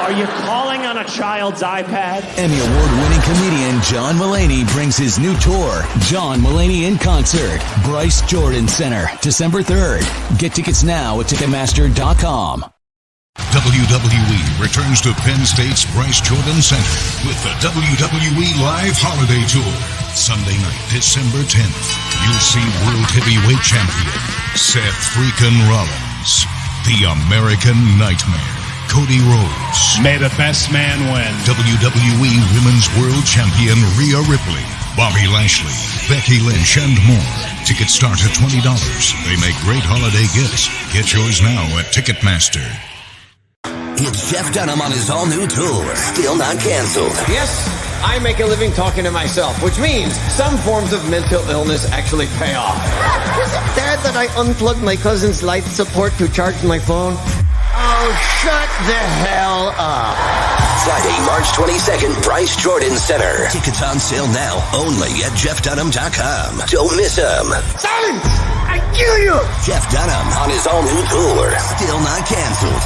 [SPEAKER 5] Are you calling on a child's iPad?
[SPEAKER 6] Emmy Award-winning comedian John Mulaney brings his new tour, John Mulaney in Concert, Bryce Jordan Center, December 3rd. Get tickets now at Ticketmaster.com.
[SPEAKER 7] WWE returns to Penn State's Bryce Jordan Center with the WWE Live Holiday Tour. Sunday night, December 10th, you'll see World Heavyweight Champion Seth freakin' Rollins, the American Nightmare, Cody Rhodes.
[SPEAKER 13] May the best man win.
[SPEAKER 7] WWE Women's World Champion Rhea Ripley, Bobby Lashley, Becky Lynch, and more. Tickets start at $20. They make great holiday gifts. Get yours now at Ticketmaster.
[SPEAKER 14] It's Jeff Dunham on his all-new tour, still not canceled.
[SPEAKER 8] Yes, I make a living talking to myself, which means some forms of mental illness actually pay off.
[SPEAKER 9] Is it bad that I unplugged my cousin's life support to charge my phone? Oh, shut the hell up.
[SPEAKER 14] Friday, March 22nd, Bryce Jordan Center. Tickets on sale now only at JeffDunham.com. Don't miss them.
[SPEAKER 9] Silence! I kill you!
[SPEAKER 14] Jeff Dunham on his all-new tour, still not canceled.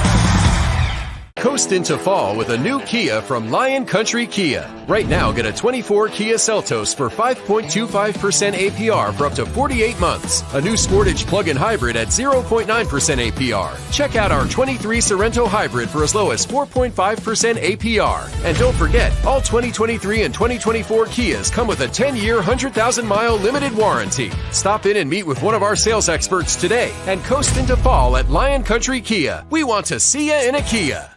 [SPEAKER 10] Coast into fall with a new Kia from Lion Country Kia. Right now, get a 24 Kia Seltos for 5.25% APR for up to 48 months. A new Sportage plug-in hybrid at 0.9% APR. Check out our 23 Sorrento hybrid for as low as 4.5% APR. And don't forget, all 2023 and 2024 Kias come with a 10-year, 100,000-mile limited warranty. Stop in and meet with one of our sales experts today and coast into fall at Lion Country Kia. We want to see you in a Kia.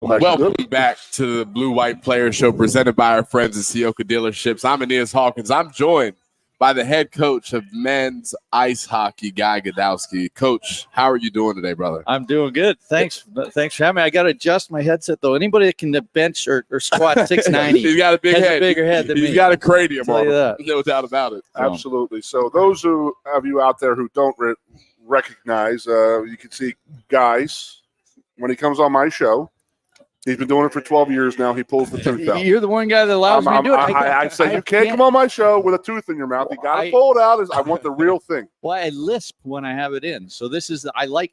[SPEAKER 1] Welcome back to the Blue White Player Show presented by our friends at Ciocca Dealerships. I'm Aeneas Hawkins. I'm joined by the head coach of men's ice hockey, Guy Gadowsky. Coach, how are you doing today, brother?
[SPEAKER 15] I'm doing good. Thanks for having me. I got to adjust my headset, though. Anybody that can bench or squat 690
[SPEAKER 1] he's got a big head.
[SPEAKER 15] A bigger head than me.
[SPEAKER 1] He's got a cranium on him.
[SPEAKER 15] That.
[SPEAKER 1] No doubt about it.
[SPEAKER 2] Absolutely. So those of you out there who don't recognize, you can see Guys, when he comes on my show, he's been doing it for 12 years now. He pulls the tooth out.
[SPEAKER 15] You're the one guy that allows me to do it.
[SPEAKER 2] I say you can't come on my show with a tooth in your mouth. You got to pull it out. I want the real thing.
[SPEAKER 15] Well, I lisp when I have it in. So this is I like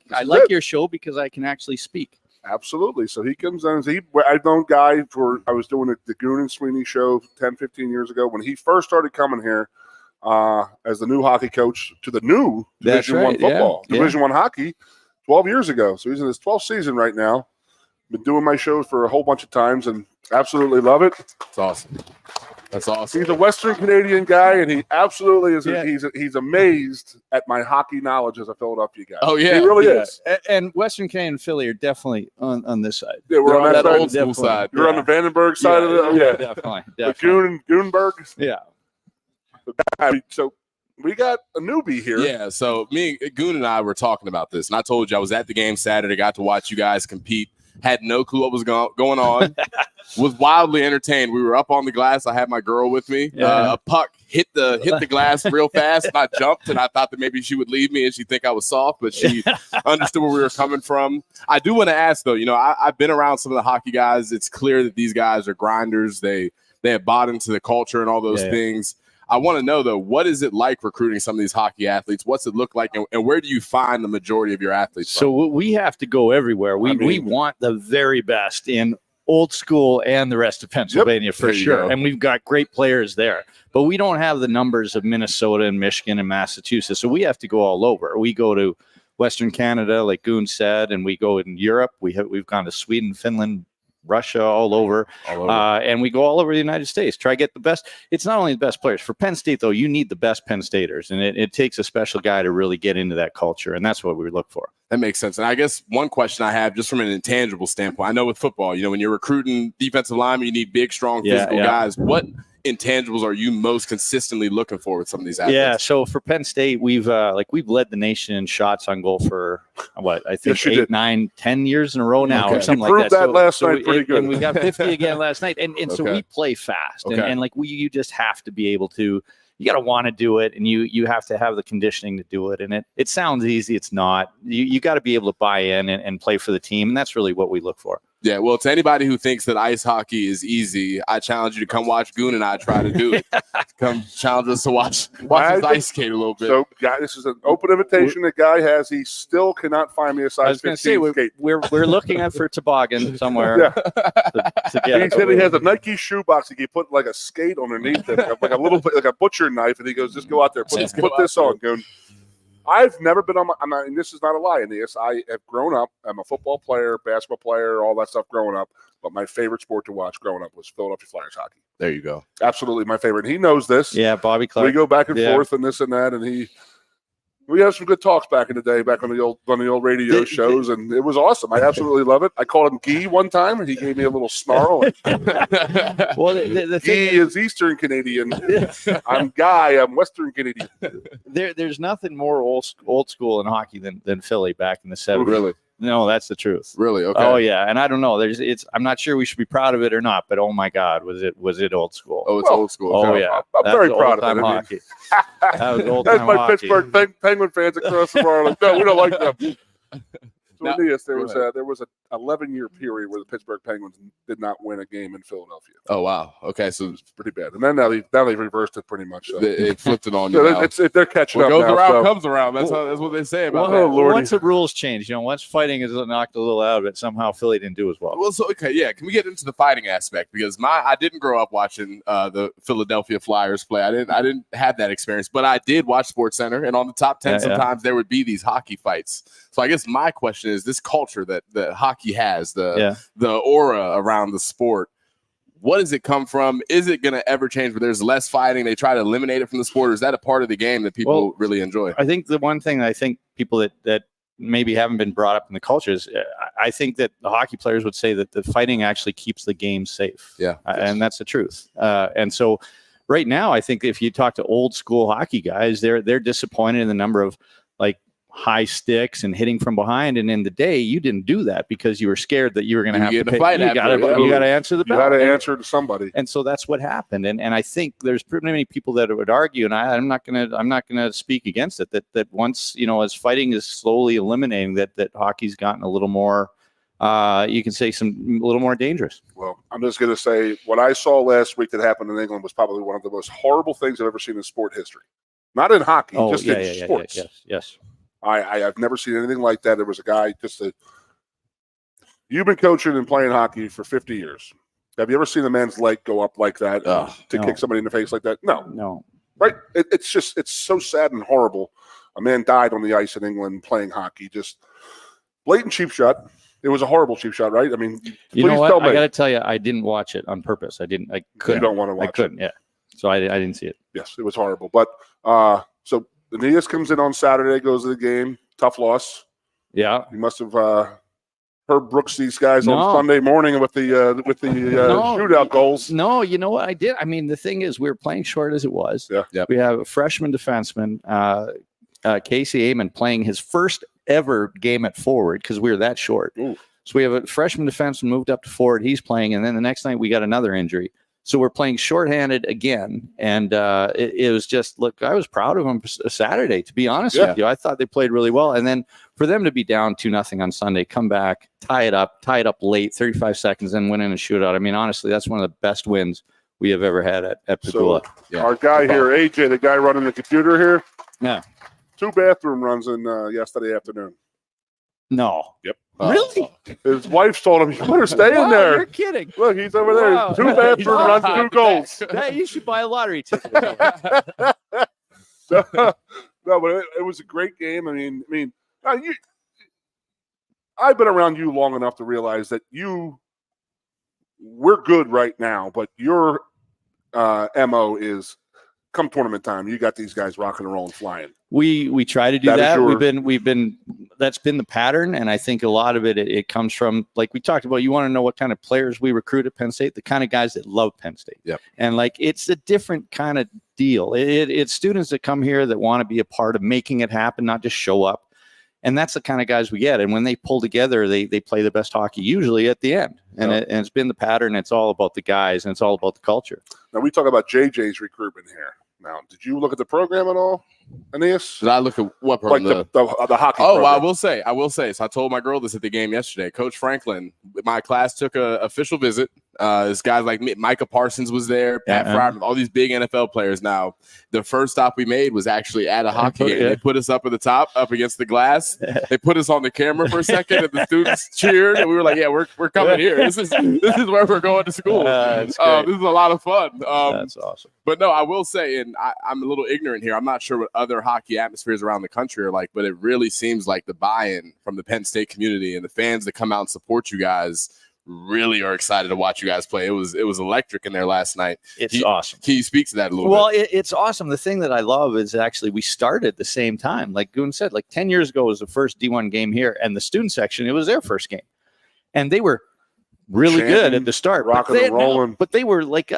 [SPEAKER 15] your show because I can actually speak.
[SPEAKER 2] Absolutely. So he comes in. I've known Guy I was doing the Goon and Sweeney show 10, 15 years ago when he first started coming here as the new hockey coach to the new Division I football, Division I hockey 12 years ago. So he's in his 12th season right now. Been doing my shows for a whole bunch of times and absolutely love it.
[SPEAKER 1] It's awesome. That's awesome.
[SPEAKER 2] He's a Western Canadian guy, and he absolutely is. Yeah. He's amazed at my hockey knowledge as a Philadelphia guy.
[SPEAKER 1] Oh yeah,
[SPEAKER 2] he really is.
[SPEAKER 15] And Western Canadian and Philly are definitely on this side.
[SPEAKER 2] Yeah, we're on that
[SPEAKER 1] old school side.
[SPEAKER 2] You're on the Vandenberg side of it.
[SPEAKER 15] Yeah, definitely.
[SPEAKER 2] The Goonberg.
[SPEAKER 15] Yeah.
[SPEAKER 2] So we got a newbie here.
[SPEAKER 1] Yeah. So Goon and I were talking about this, and I told you I was at the game Saturday. Got to watch you guys compete. Had no clue what was going on. Was wildly entertained. We were up on the glass. I had my girl with me.
[SPEAKER 15] Yeah.
[SPEAKER 1] A puck hit the glass real fast, and I jumped, and I thought that maybe she would leave me and she'd think I was soft, but she understood where we were coming from. I do want to ask, though, I've been around some of the hockey guys. It's clear that these guys are grinders. They have bought into the culture and all those things. I want to know, though, what is it like recruiting some of these hockey athletes? What's it look like, and where do you find the majority of your athletes from?
[SPEAKER 15] So we have to go everywhere. We want the very best in old school and the rest of Pennsylvania for sure. And we've got great players there. But we don't have the numbers of Minnesota and Michigan and Massachusetts. So we have to go all over. We go to Western Canada, like Goon said, and we go in Europe. We've gone to Sweden, Finland, Russia, all over. And we go all over the United States. Try to get the best. It's not only the best players. For Penn State, though, you need the best Penn Staters. And it takes a special guy to really get into that culture. And that's what we look for.
[SPEAKER 1] That makes sense. And I guess one question I have, just from an intangible standpoint, I know with football, when you're recruiting defensive linemen, you need big, strong, physical guys. What intangibles are you most consistently looking for with some of these athletes?
[SPEAKER 15] Yeah, so for Penn State, we've led the nation in shots on goal for I think 8, 9, 10 years in a row now, or something like that.
[SPEAKER 2] Proved that last night pretty good.
[SPEAKER 15] And we got 50 again last night, and so we play fast, and you just have to be able to. You got to want to do it, and you have to have the conditioning to do it. And it sounds easy. It's not. You got to be able to buy in and play for the team, and that's really what we look for.
[SPEAKER 1] Yeah, well, to anybody who thinks that ice hockey is easy, I challenge you to come watch Goon and I try to do it. Come challenge us to watch us ice skate a little bit.
[SPEAKER 2] So, guy, this is an open invitation the guy has. He still cannot find me a size 15 skate.
[SPEAKER 15] We're looking at for toboggan somewhere. to get
[SPEAKER 2] he said he has a Nike shoebox. He can put like a skate underneath it, like a little like a butcher knife, and he goes, "Just go out there, put this on, Goon." I've never been on and this is not a lie, Aeneas. I have grown up. I'm a football player, basketball player, all that stuff growing up. But my favorite sport to watch growing up was Philadelphia Flyers hockey.
[SPEAKER 1] There you go.
[SPEAKER 2] Absolutely my favorite. And he knows this.
[SPEAKER 15] Yeah, Bobby Clark.
[SPEAKER 2] We go back and forth and this and that, and we had some good talks back in the day, back on the old radio shows, and it was awesome. I absolutely love it. I called him Guy one time, and he gave me a little snarl.
[SPEAKER 15] Well, the thing
[SPEAKER 2] he is Eastern Canadian. I'm Guy. I'm Western Canadian.
[SPEAKER 15] There's nothing more old school in hockey than Philly back in the 70s.
[SPEAKER 1] Really?
[SPEAKER 15] No, that's the truth.
[SPEAKER 1] Really? Okay.
[SPEAKER 15] Oh yeah, and I don't know. I'm not sure we should be proud of it or not, but oh my God, was it old school?
[SPEAKER 1] Oh, it's old school.
[SPEAKER 15] Oh yeah,
[SPEAKER 2] I'm very proud of it.
[SPEAKER 15] Hockey. That was old
[SPEAKER 2] That's
[SPEAKER 15] time
[SPEAKER 2] my
[SPEAKER 15] hockey.
[SPEAKER 2] Pittsburgh Penguin fans across the bar. Like, no, we don't like them. So Aeneas, there was an 11-year period where the Pittsburgh Penguins did not win a game in Philadelphia.
[SPEAKER 1] Oh wow. Okay, so
[SPEAKER 2] it's pretty bad. And then now they've reversed it pretty much. So.
[SPEAKER 1] They flipped it on you.
[SPEAKER 2] They're catching up.
[SPEAKER 1] Goes
[SPEAKER 2] now,
[SPEAKER 1] around, comes around. That's what they say about that.
[SPEAKER 15] Once the rules change, once fighting is knocked a little out of it, somehow Philly didn't do as well.
[SPEAKER 1] Well, so can we get into the fighting aspect? Because I didn't grow up watching the Philadelphia Flyers play. I didn't have that experience, but I did watch SportsCenter, and on the top 10, sometimes there would be these hockey fights. So I guess my question is, this culture that hockey has, the aura around the sport, what does it come from? Is it going to ever change where there's less fighting? They try to eliminate it from the sport, or is that a part of the game that people really enjoy?
[SPEAKER 15] I think the one thing people that maybe haven't been brought up in the culture is I think that the hockey players would say that the fighting actually keeps the game safe.
[SPEAKER 1] Yeah.
[SPEAKER 15] And that's the truth. And so right now, I think if you talk to old school hockey guys, they're disappointed in the number of high sticks and hitting from behind. And in the day, you didn't do that because you were scared that you were going to have to pay.
[SPEAKER 1] Fight.
[SPEAKER 15] You got to answer the bell.
[SPEAKER 2] You got to answer to somebody.
[SPEAKER 15] And so that's what happened. And I think there's pretty many people that would argue, and I'm not going to speak against it, that once, as fighting is slowly eliminating, that hockey's gotten a little more, you can say a little more dangerous.
[SPEAKER 2] Well, I'm just going to say what I saw last week that happened in England was probably one of the most horrible things I've ever seen in sport history. Not in hockey, just in sports.
[SPEAKER 15] Yes.
[SPEAKER 2] I've never seen anything like that. There was a guy you've been coaching and playing hockey for 50 years. Have you ever seen a man's leg go up like that to kick somebody in the face like that? No. Right? It's so sad and horrible. A man died on the ice in England playing hockey. Just blatant cheap shot. It was a horrible cheap shot, right? I mean,
[SPEAKER 15] you know what? I got to tell you, I didn't watch it on purpose. I couldn't.
[SPEAKER 2] You don't want to watch it.
[SPEAKER 15] I couldn't, yeah. So I didn't see it.
[SPEAKER 2] Yes, it was horrible. But so Aeneas comes in on Saturday, goes to the game. Tough loss.
[SPEAKER 15] Yeah.
[SPEAKER 2] You must have heard Brooks these guys on Sunday morning with the shootout goals.
[SPEAKER 15] No, you know what I did? I mean, the thing is, we were playing short as it was.
[SPEAKER 2] Yeah.
[SPEAKER 15] We have a freshman defenseman, Casey Amon, playing his first ever game at forward because we were that short.
[SPEAKER 2] Ooh.
[SPEAKER 15] So we have a freshman defenseman moved up to forward. He's playing, and then the next night we got another injury. So we're playing shorthanded again, and it was just, look, I was proud of them Saturday, to be honest with you. I thought they played really well. And then for them to be down 2-0 on Sunday, come back, tie it up late, 35 seconds, and win in a shootout. I mean, honestly, that's one of the best wins we have ever had at Pagula.
[SPEAKER 2] So our guy here, AJ, the guy running the computer here, 2 bathroom runs in yesterday afternoon.
[SPEAKER 15] No.
[SPEAKER 2] Yep.
[SPEAKER 15] Really?
[SPEAKER 2] His wife told him, you better stay in there.
[SPEAKER 15] You're kidding.
[SPEAKER 2] Look, he's over there.
[SPEAKER 15] Wow.
[SPEAKER 2] 2 bathroom runs, 2 goals.
[SPEAKER 15] Hey, you should buy a lottery ticket.
[SPEAKER 2] No, but it was a great game. I mean, I've been around you long enough to realize that we're good right now, but your MO is come tournament time, you got these guys rocking and rolling, flying.
[SPEAKER 15] We try to do that. We've been that's been the pattern, and I think a lot of it comes from, like we talked about. You want to know what kind of players we recruit at Penn State? The kind of guys that love Penn State.
[SPEAKER 1] Yep.
[SPEAKER 15] And like it's a different kind of deal. It's students that come here that want to be a part of making it happen, not just show up. And that's the kind of guys we get. And when they pull together, they play the best hockey usually at the end. And, it's been the pattern. It's all about the guys, and it's all about the culture.
[SPEAKER 2] Now, we talk about JJ's recruitment here. Now, did you look at the program at all, Aeneas?
[SPEAKER 1] Did I look at what program?
[SPEAKER 2] Like the hockey
[SPEAKER 1] program.
[SPEAKER 2] I
[SPEAKER 1] will say. So I told my girl this at the game yesterday. Coach Franklin, my class took an official visit. This guys like Micah Parsons was there, Pat Fryer, all these big NFL players. Now, the first stop we made was actually at a hockey game. They put us up at the top, up against the glass. They put us on the camera for a second, and the students cheered, and we were like, "Yeah, we're coming here. This is where we're going to school. This is a lot of fun."
[SPEAKER 15] That's awesome.
[SPEAKER 1] But no, I will say, and I'm a little ignorant here. I'm not sure what other hockey atmospheres around the country are like, but it really seems like the buy-in from the Penn State community and the fans that come out and support you guys really are excited to watch you guys play. It was electric in there last night.
[SPEAKER 15] It's awesome.
[SPEAKER 1] Can you speak to that a little bit?
[SPEAKER 15] Well, it's awesome. The thing that I love is actually we started at the same time. Like Goon said, like 10 years ago was the first D1 game here, and the student section, it was their first game. And they were really good at the start.
[SPEAKER 2] Rocking and rolling.
[SPEAKER 15] But they were like,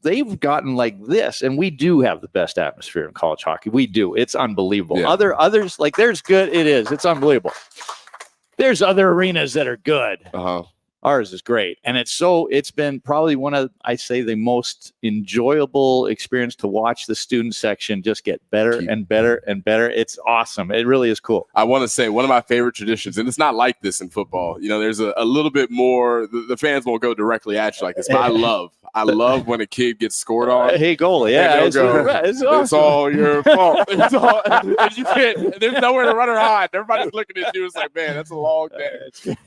[SPEAKER 15] they've gotten like this, and we do have the best atmosphere in college hockey. We do. It's unbelievable.
[SPEAKER 1] Yeah.
[SPEAKER 15] Others, like there's good. It is. It's unbelievable. There's other arenas that are good. Ours is great. And it's been probably one of, I say, the most enjoyable experience to watch the student section just get better and better and better. It's awesome. It really is cool.
[SPEAKER 1] I want to say one of my favorite traditions, and it's not like this in football. You know, there's a little bit more, the fans won't go directly at you like this, but I love when a kid gets scored on.
[SPEAKER 15] Hey, goalie. Yeah,
[SPEAKER 1] it's awesome. It's all your fault. It's all, and you can't, there's nowhere to run or hide. Everybody's looking at you. It's like, man, that's a long day.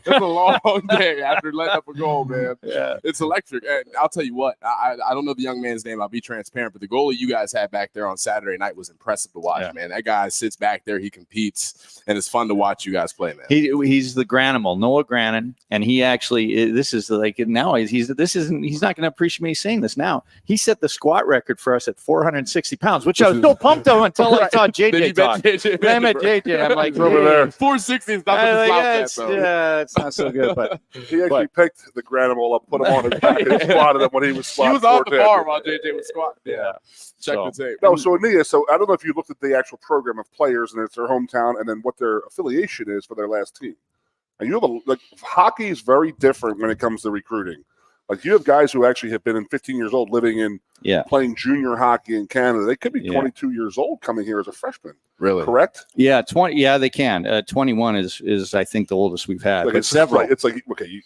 [SPEAKER 1] That's a long day after letting up a goal, man.
[SPEAKER 15] Yeah.
[SPEAKER 1] It's electric. And I'll tell you what, I don't know the young man's name. I'll be transparent, but the goalie you guys had back there on Saturday night was impressive to watch, man. That guy sits back there, he competes, and it's fun to watch you guys play, man.
[SPEAKER 15] He's the Granimal, Noah Grannon, and he actually, this is like, now he's not going to appreciate me saying this now. He set the squat record for us at 460 pounds, which I was so pumped on until I saw JJ talk. I met JJ. I'm like,
[SPEAKER 2] over there.
[SPEAKER 1] 460 is nothing to stop that, though.
[SPEAKER 15] Yeah, it's not so good, but
[SPEAKER 2] he actually picked the Granimal up, put him on his back, and squatted him when he was squatting.
[SPEAKER 1] He was off the bar while JJ was squatting. Yeah. Check the tape.
[SPEAKER 2] No, so Aeneas, so I don't know if you looked at the actual program of players and it's their hometown and then what their affiliation is for their last team. And you have hockey is very different when it comes to recruiting. Like you have guys who actually have been 15 years old living in playing junior hockey in Canada. They could be 22 years old coming here as a freshman.
[SPEAKER 1] Really?
[SPEAKER 2] Correct?
[SPEAKER 15] Yeah, 20. Yeah, they can. 21 is I think the oldest we've had.
[SPEAKER 2] Like it's several. It's like okay,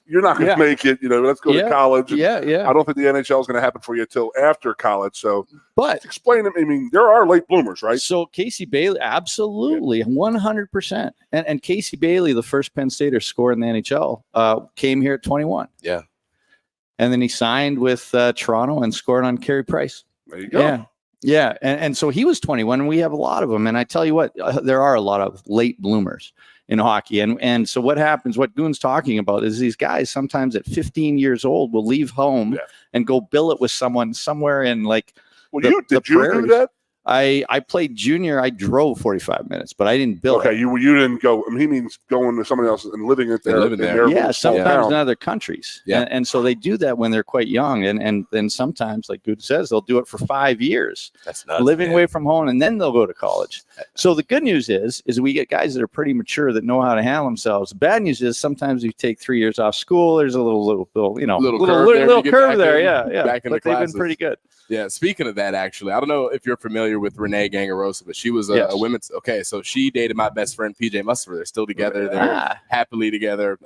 [SPEAKER 2] you're not going to make it. You know, let's go to college.
[SPEAKER 15] Yeah.
[SPEAKER 2] I don't think the NHL is going to happen for you until after college. So,
[SPEAKER 15] but
[SPEAKER 2] explain to me. I mean, there are late bloomers, right?
[SPEAKER 15] So Casey Bailey, absolutely, 100%. And Casey Bailey, the first Penn Stater score in the NHL, came here at 21.
[SPEAKER 1] Yeah.
[SPEAKER 15] And then he signed with Toronto and scored on Carey Price.
[SPEAKER 2] There you go.
[SPEAKER 15] Yeah. And so he was 21, and we have a lot of them. And I tell you what, there are a lot of late bloomers in hockey. And so what happens, what Goon's talking about is these guys sometimes at 15 years old will leave home and go bill it with someone somewhere in like
[SPEAKER 2] did you do that?
[SPEAKER 15] I played junior. I drove 45 minutes, but I didn't bill.
[SPEAKER 2] Okay, you didn't go. I mean, he means going to somebody else and living it there.
[SPEAKER 15] Yeah, sometimes in other countries. Yeah, and so they do that when they're quite young, and then sometimes, like Good says, they'll do it for 5 years.
[SPEAKER 1] That's nuts,
[SPEAKER 15] living away from home, and then they'll go to college. So the good news is we get guys that are pretty mature that know how to handle themselves. The bad news is sometimes you take 3 years off school. There's a little curve there. Yeah.
[SPEAKER 1] Back in
[SPEAKER 15] but
[SPEAKER 1] the
[SPEAKER 15] they've
[SPEAKER 1] classes.
[SPEAKER 15] been pretty good.
[SPEAKER 1] Yeah, speaking of that, actually, I don't know if you're familiar with Renee Gangarosa, but she was a women's. Okay, so she dated my best friend, PJ Musser. They're still together. They're happily together.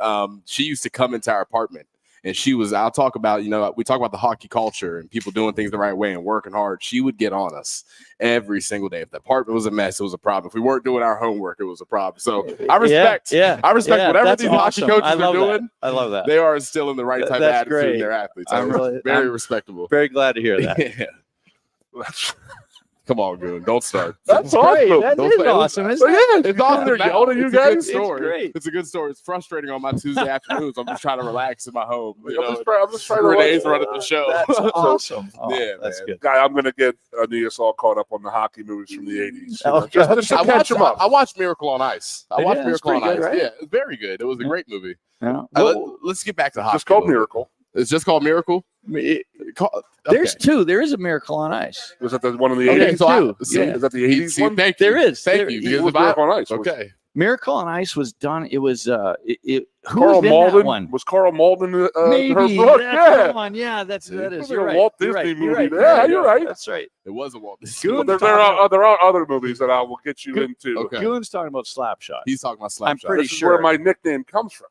[SPEAKER 1] She used to come into our apartment, And I'll talk about, we talk about the hockey culture and people doing things the right way and working hard. She would get on us every single day. If the apartment was a mess, it was a problem. If we weren't doing our homework, it was a problem. So I respect whatever these hockey coaches are doing.
[SPEAKER 15] I love that.
[SPEAKER 1] They are instilling the right type of attitude in their athletes. I'm very respectable.
[SPEAKER 15] Very glad to hear that.
[SPEAKER 1] Yeah. Come on, Goon. Don't start.
[SPEAKER 2] That's awesome.
[SPEAKER 15] That is awesome.
[SPEAKER 2] It's awesome. They're yelling at you guys.
[SPEAKER 1] It's great. It's a good story. It's frustrating on my Tuesday afternoons. I'm just trying to relax in my home.
[SPEAKER 2] I'm just trying to
[SPEAKER 1] Renee's running the show.
[SPEAKER 15] That's awesome.
[SPEAKER 1] Yeah,
[SPEAKER 15] that's good.
[SPEAKER 2] Guy, I'm going to get Aeneas all caught up on the hockey movies from the 80s.
[SPEAKER 1] Just
[SPEAKER 2] to catch him up.
[SPEAKER 1] I watched Miracle on Ice. I watched Miracle on Ice.
[SPEAKER 15] Right?
[SPEAKER 1] Yeah, it's very good. It was a great movie.
[SPEAKER 15] Yeah.
[SPEAKER 1] Let's get back to hockey.
[SPEAKER 2] Just called Miracle.
[SPEAKER 1] It's just called Miracle.
[SPEAKER 15] There's two. There is a Miracle on Ice.
[SPEAKER 2] Was that the one of the 80s? Is that the 80s one?
[SPEAKER 1] Thank you.
[SPEAKER 15] There is.
[SPEAKER 1] Thank you.
[SPEAKER 2] It was Miracle on Ice.
[SPEAKER 1] Okay.
[SPEAKER 15] Miracle on Ice was done. It was
[SPEAKER 2] Carl Malden.
[SPEAKER 15] One?
[SPEAKER 2] Was Carl Malden
[SPEAKER 15] maybe
[SPEAKER 2] her book?
[SPEAKER 15] That's one. Yeah, that is. You're right.
[SPEAKER 2] Walt Disney movie.
[SPEAKER 15] Right.
[SPEAKER 2] You're right.
[SPEAKER 15] That's right.
[SPEAKER 1] It was a Walt Disney.
[SPEAKER 2] Well, there are other movies that I will get you into.
[SPEAKER 1] Okay.
[SPEAKER 15] Goon's talking about Slapshot.
[SPEAKER 1] He's talking about Slapshot.
[SPEAKER 15] I'm pretty
[SPEAKER 2] this is
[SPEAKER 15] sure
[SPEAKER 2] where my nickname comes from.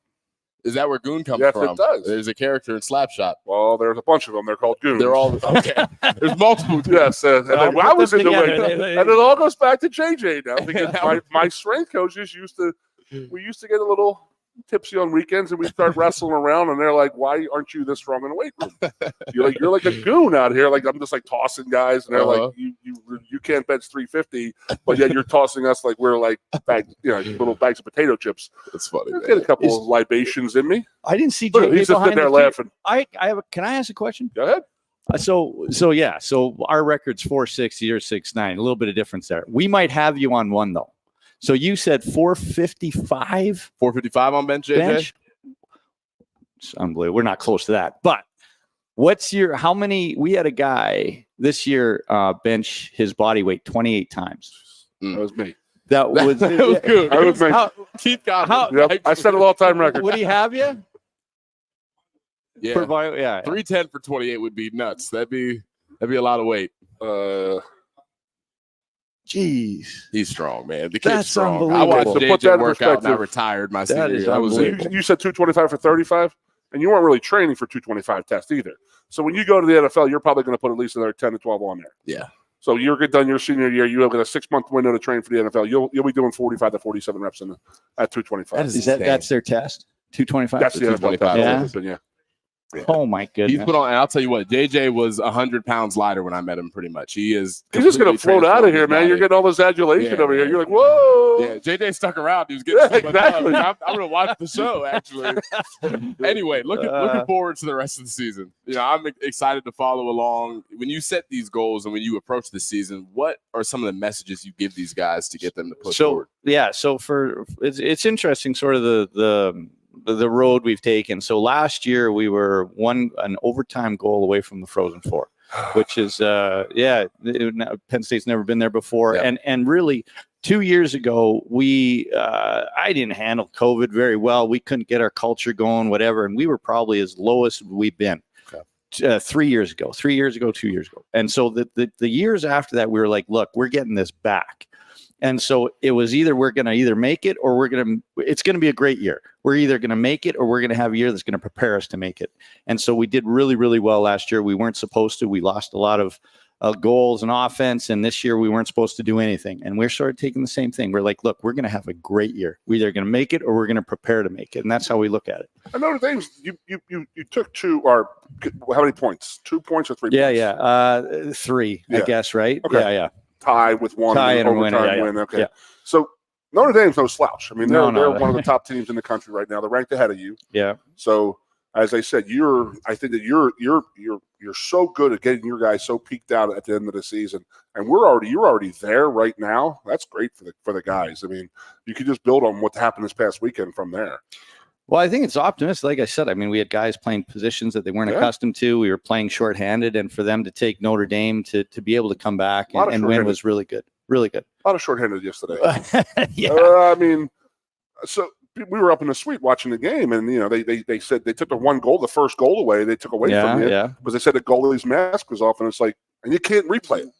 [SPEAKER 1] Is that where Goon comes from?
[SPEAKER 2] Yes, it does.
[SPEAKER 1] There's a character in Slapshot.
[SPEAKER 2] Well, there's a bunch of them. They're called Goons.
[SPEAKER 1] They're all okay. There's multiple.
[SPEAKER 2] Yes, and then I was in the way, and it all goes back to JJ now because my strength coaches used to get a little tipsy on weekends and we start wrestling around and they're like, "Why aren't you this strong in the weight room? You're like a goon out here. Like I'm just like tossing guys and they're like, you can't bench 350, but yet you're tossing us like we're like little bags of potato chips."
[SPEAKER 1] That's funny.
[SPEAKER 2] Get a couple of libations in me.
[SPEAKER 15] I didn't see
[SPEAKER 2] JJ he's just sitting there laughing.
[SPEAKER 15] Can I ask a question?
[SPEAKER 2] Go ahead.
[SPEAKER 15] So our record's 460 or 69. A little bit of difference there. We might have you on one though. So you said 455?
[SPEAKER 1] 455 on bench, JJ?
[SPEAKER 15] It's unbelievable. We're not close to that. But how many? We had a guy this year bench his body weight 28 times.
[SPEAKER 2] That was me.
[SPEAKER 15] That was
[SPEAKER 1] good.
[SPEAKER 2] That was me.
[SPEAKER 1] Keith got it.
[SPEAKER 2] Yep. I set an all-time record.
[SPEAKER 15] Would he have you?
[SPEAKER 1] Yeah.
[SPEAKER 15] 310
[SPEAKER 1] for 28 would be nuts. That'd be a lot of weight.
[SPEAKER 15] Jeez,
[SPEAKER 1] he's strong, man. The kid's
[SPEAKER 15] That's
[SPEAKER 1] strong.
[SPEAKER 15] unbelievable.
[SPEAKER 1] I watched JJ work out and I retired my senior year.
[SPEAKER 2] You said 225 for 35, and you weren't really training for 225 test either. So when you go to the NFL, you're probably going to put at least another 10 to 12 on there.
[SPEAKER 1] Yeah.
[SPEAKER 2] So you're get done your senior year. You have got a 6-month window to train for the NFL. You'll be doing 45 to 47 reps at 225.
[SPEAKER 15] That's their test? 225?
[SPEAKER 2] That's the NFL test. Yeah.
[SPEAKER 15] Oh my goodness!
[SPEAKER 1] He's put on, and I'll tell you what, JJ was 100 pounds lighter when I met him. Pretty much, he's
[SPEAKER 2] just gonna float out of here, man. You're getting all this adulation over here. You're like, whoa!
[SPEAKER 1] Yeah, JJ stuck around. He was getting exactly. I'm gonna watch the show actually. Anyway, looking forward to the rest of the season. I'm excited to follow along. When you set these goals and when you approach the season, what are some of the messages you give these guys to get them to push forward?
[SPEAKER 15] Yeah, so it's interesting, sort of the road we've taken. So last year we were an overtime goal away from the Frozen Four, which is Penn State's never been there before. Yeah. And really 2 years ago I didn't handle COVID very well. We couldn't get our culture going, whatever, and we were probably as low as we've been. 3 years ago, 2 years ago. And so the years after that, we were like, look, we're getting this back. And so it was either we're going to make it or it's going to be a great year. We're either going to make it or we're going to have a year that's going to prepare us to make it. And so we did really, really well last year. We weren't supposed to. We lost a lot of goals and offense. And this year we weren't supposed to do anything. And we're sort of taking the same thing. We're like, look, we're going to have a great year. We're either going to make it or we're going to prepare to make it. And that's how we look at it.
[SPEAKER 2] And Notre Dame, you took how many points? 2 points or 3 points?
[SPEAKER 15] Yeah. 3, I guess, right?
[SPEAKER 2] Okay.
[SPEAKER 15] Yeah.
[SPEAKER 2] Tie with one.
[SPEAKER 15] And overtime
[SPEAKER 2] win. Okay.
[SPEAKER 15] Yeah.
[SPEAKER 2] So Notre Dame's no slouch. I mean, they're one of the top teams in the country right now. They're ranked ahead of you.
[SPEAKER 15] Yeah.
[SPEAKER 2] So as I said, I think that you're so good at getting your guys so peaked out at the end of the season, and you're already there right now. That's great for the guys. I mean, you can just build on what happened this past weekend from there.
[SPEAKER 15] Well, I think it's optimistic. Like I said, I mean, we had guys playing positions that they weren't accustomed to. We were playing shorthanded, and for them to take Notre Dame to be able to come back and win was really good. Really good.
[SPEAKER 2] A lot of shorthanded yesterday.
[SPEAKER 15] Yeah.
[SPEAKER 2] I mean, so we were up in the suite watching the game, and they said they took the first goal away. They took away from you because they said the goalie's mask was off, and it's like, and you can't replay it.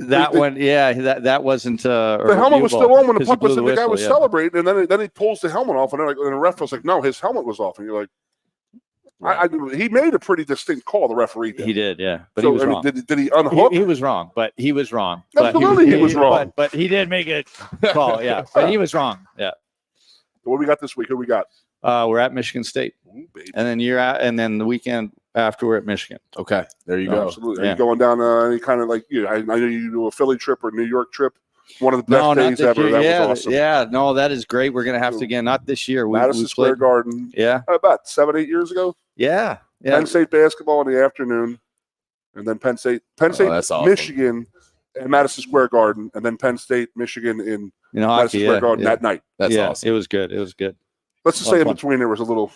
[SPEAKER 15] That wasn't.
[SPEAKER 2] The helmet was still on when the puck was in. The guy was celebrating, and then he pulls the helmet off, and the ref was like, "No, his helmet was off," and you're like, He made a pretty distinct call, the referee did.
[SPEAKER 15] He did, yeah. But
[SPEAKER 2] So,
[SPEAKER 15] he was wrong.
[SPEAKER 2] Did he unhook?
[SPEAKER 15] He was wrong, but he was wrong.
[SPEAKER 2] Absolutely, he was wrong.
[SPEAKER 15] But he did make a call, yeah. But he was wrong, yeah.
[SPEAKER 2] What we got this week? Who we got?
[SPEAKER 15] We're at Michigan State.
[SPEAKER 2] Ooh, baby.
[SPEAKER 15] And then you're at, and then the weekend after we're at Michigan.
[SPEAKER 1] Okay, there you go.
[SPEAKER 2] Absolutely. Are you going down any kind of like, I know you do a Philly trip or New York trip? One of the best days ever.
[SPEAKER 15] Year.
[SPEAKER 2] That was awesome.
[SPEAKER 15] Yeah, no, that is great. We're going to have to, again, not this year.
[SPEAKER 2] Madison Square Garden.
[SPEAKER 15] Yeah.
[SPEAKER 2] About 7-8 years ago.
[SPEAKER 15] Yeah.
[SPEAKER 2] Penn State basketball in the afternoon. And then Penn State, awesome. Michigan, and Madison Square Garden. And then Penn State, Michigan in Madison Square Garden that night.
[SPEAKER 1] That's awesome.
[SPEAKER 15] It was good. It was good.
[SPEAKER 2] Let's just say in between there was a little...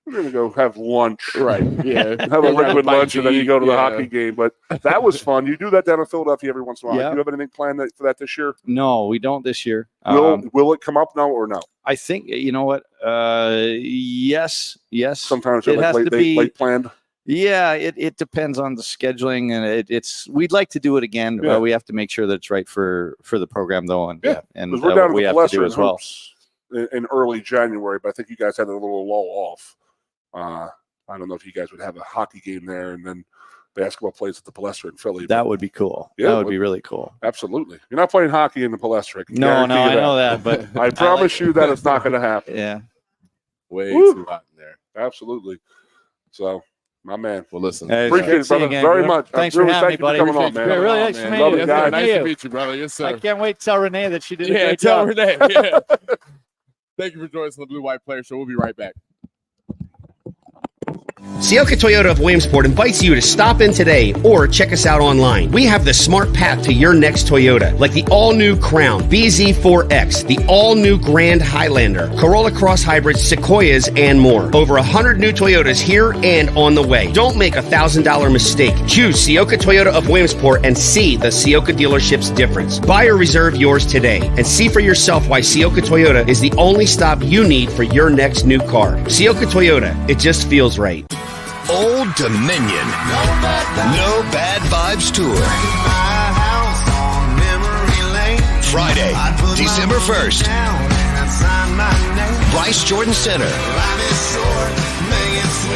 [SPEAKER 2] We're going to go have lunch.
[SPEAKER 1] Right. Yeah.
[SPEAKER 2] Have a liquid lunch and then you go to the hockey game. But that was fun. You do that down in Philadelphia every once in a while.
[SPEAKER 15] Yeah.
[SPEAKER 2] Do you have anything planned for that this year?
[SPEAKER 15] No, we don't this year.
[SPEAKER 2] Will it come up now or no?
[SPEAKER 15] I think, you know what? Yes.
[SPEAKER 2] Sometimes it's like late planned.
[SPEAKER 15] Yeah, it depends on the scheduling, and we'd like to do it again.
[SPEAKER 2] Yeah.
[SPEAKER 15] We have to make sure that it's right for the program, though. And and
[SPEAKER 2] we're down
[SPEAKER 15] we
[SPEAKER 2] to
[SPEAKER 15] have
[SPEAKER 2] the
[SPEAKER 15] to do as well.
[SPEAKER 2] In early January, but I think you guys had a little lull off. I don't know if you guys would have a hockey game there and then basketball plays at the Palestra in Philly.
[SPEAKER 15] That would be cool.
[SPEAKER 2] Yeah,
[SPEAKER 15] that would be really cool.
[SPEAKER 2] Absolutely. You're not playing hockey in the Palestra.
[SPEAKER 15] No, I know that, but
[SPEAKER 2] I promise you that it's not going to happen.
[SPEAKER 15] Yeah.
[SPEAKER 1] Way too hot in there.
[SPEAKER 2] Absolutely. So, my man.
[SPEAKER 1] Well, listen.
[SPEAKER 2] Hey, appreciate it, brother, very much.
[SPEAKER 15] Thanks for having me, buddy.
[SPEAKER 2] Coming on, man.
[SPEAKER 15] Really nice to meet
[SPEAKER 2] Love
[SPEAKER 15] you.
[SPEAKER 2] it, guys.
[SPEAKER 1] Nice to meet you, brother. Yes, sir.
[SPEAKER 15] I can't wait to tell Renee that she did a great
[SPEAKER 1] tell
[SPEAKER 15] job.
[SPEAKER 1] Renee. Yeah. Thank you for joining us on the Blue White Player Show. We'll be right back.
[SPEAKER 3] Ciocca Toyota of Williamsport invites you to stop in today or check us out online. We have the smart path to your next Toyota, like the all-new Crown, BZ4X, the all-new Grand Highlander, Corolla Cross Hybrids, Sequoias, and more. Over 100 new Toyotas here and on the way. Don't make a $1,000 mistake. Choose Ciocca Toyota of Williamsport and see the Ciocca Dealerships difference. Buy or reserve yours today and see for yourself why Ciocca Toyota is the only stop you need for your next new car. Ciocca Toyota, it just feels right.
[SPEAKER 4] Old Dominion. No Bad Vibes Tour. Friday, December 1st. Bryce Jordan Center.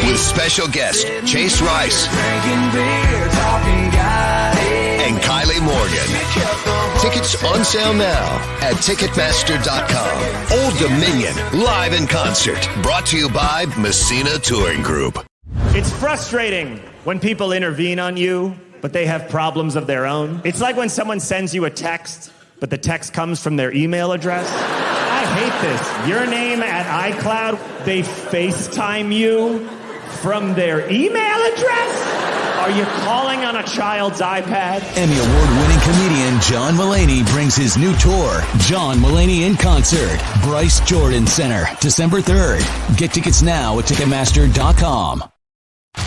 [SPEAKER 4] With special guest Chase Rice and Kylie Morgan. Tickets on sale now at Ticketmaster.com. Old Dominion, live in concert. Brought to you by Messina Touring Group.
[SPEAKER 5] It's frustrating when people intervene on you, but they have problems of their own. It's like when someone sends you a text, but the text comes from their email address. I hate this. Your name at iCloud, they FaceTime you from their email address? Are you calling on a child's iPad?
[SPEAKER 6] Emmy Award-winning comedian John Mulaney brings his new tour, John Mulaney in Concert, Bryce Jordan Center, December 3rd. Get tickets now at Ticketmaster.com.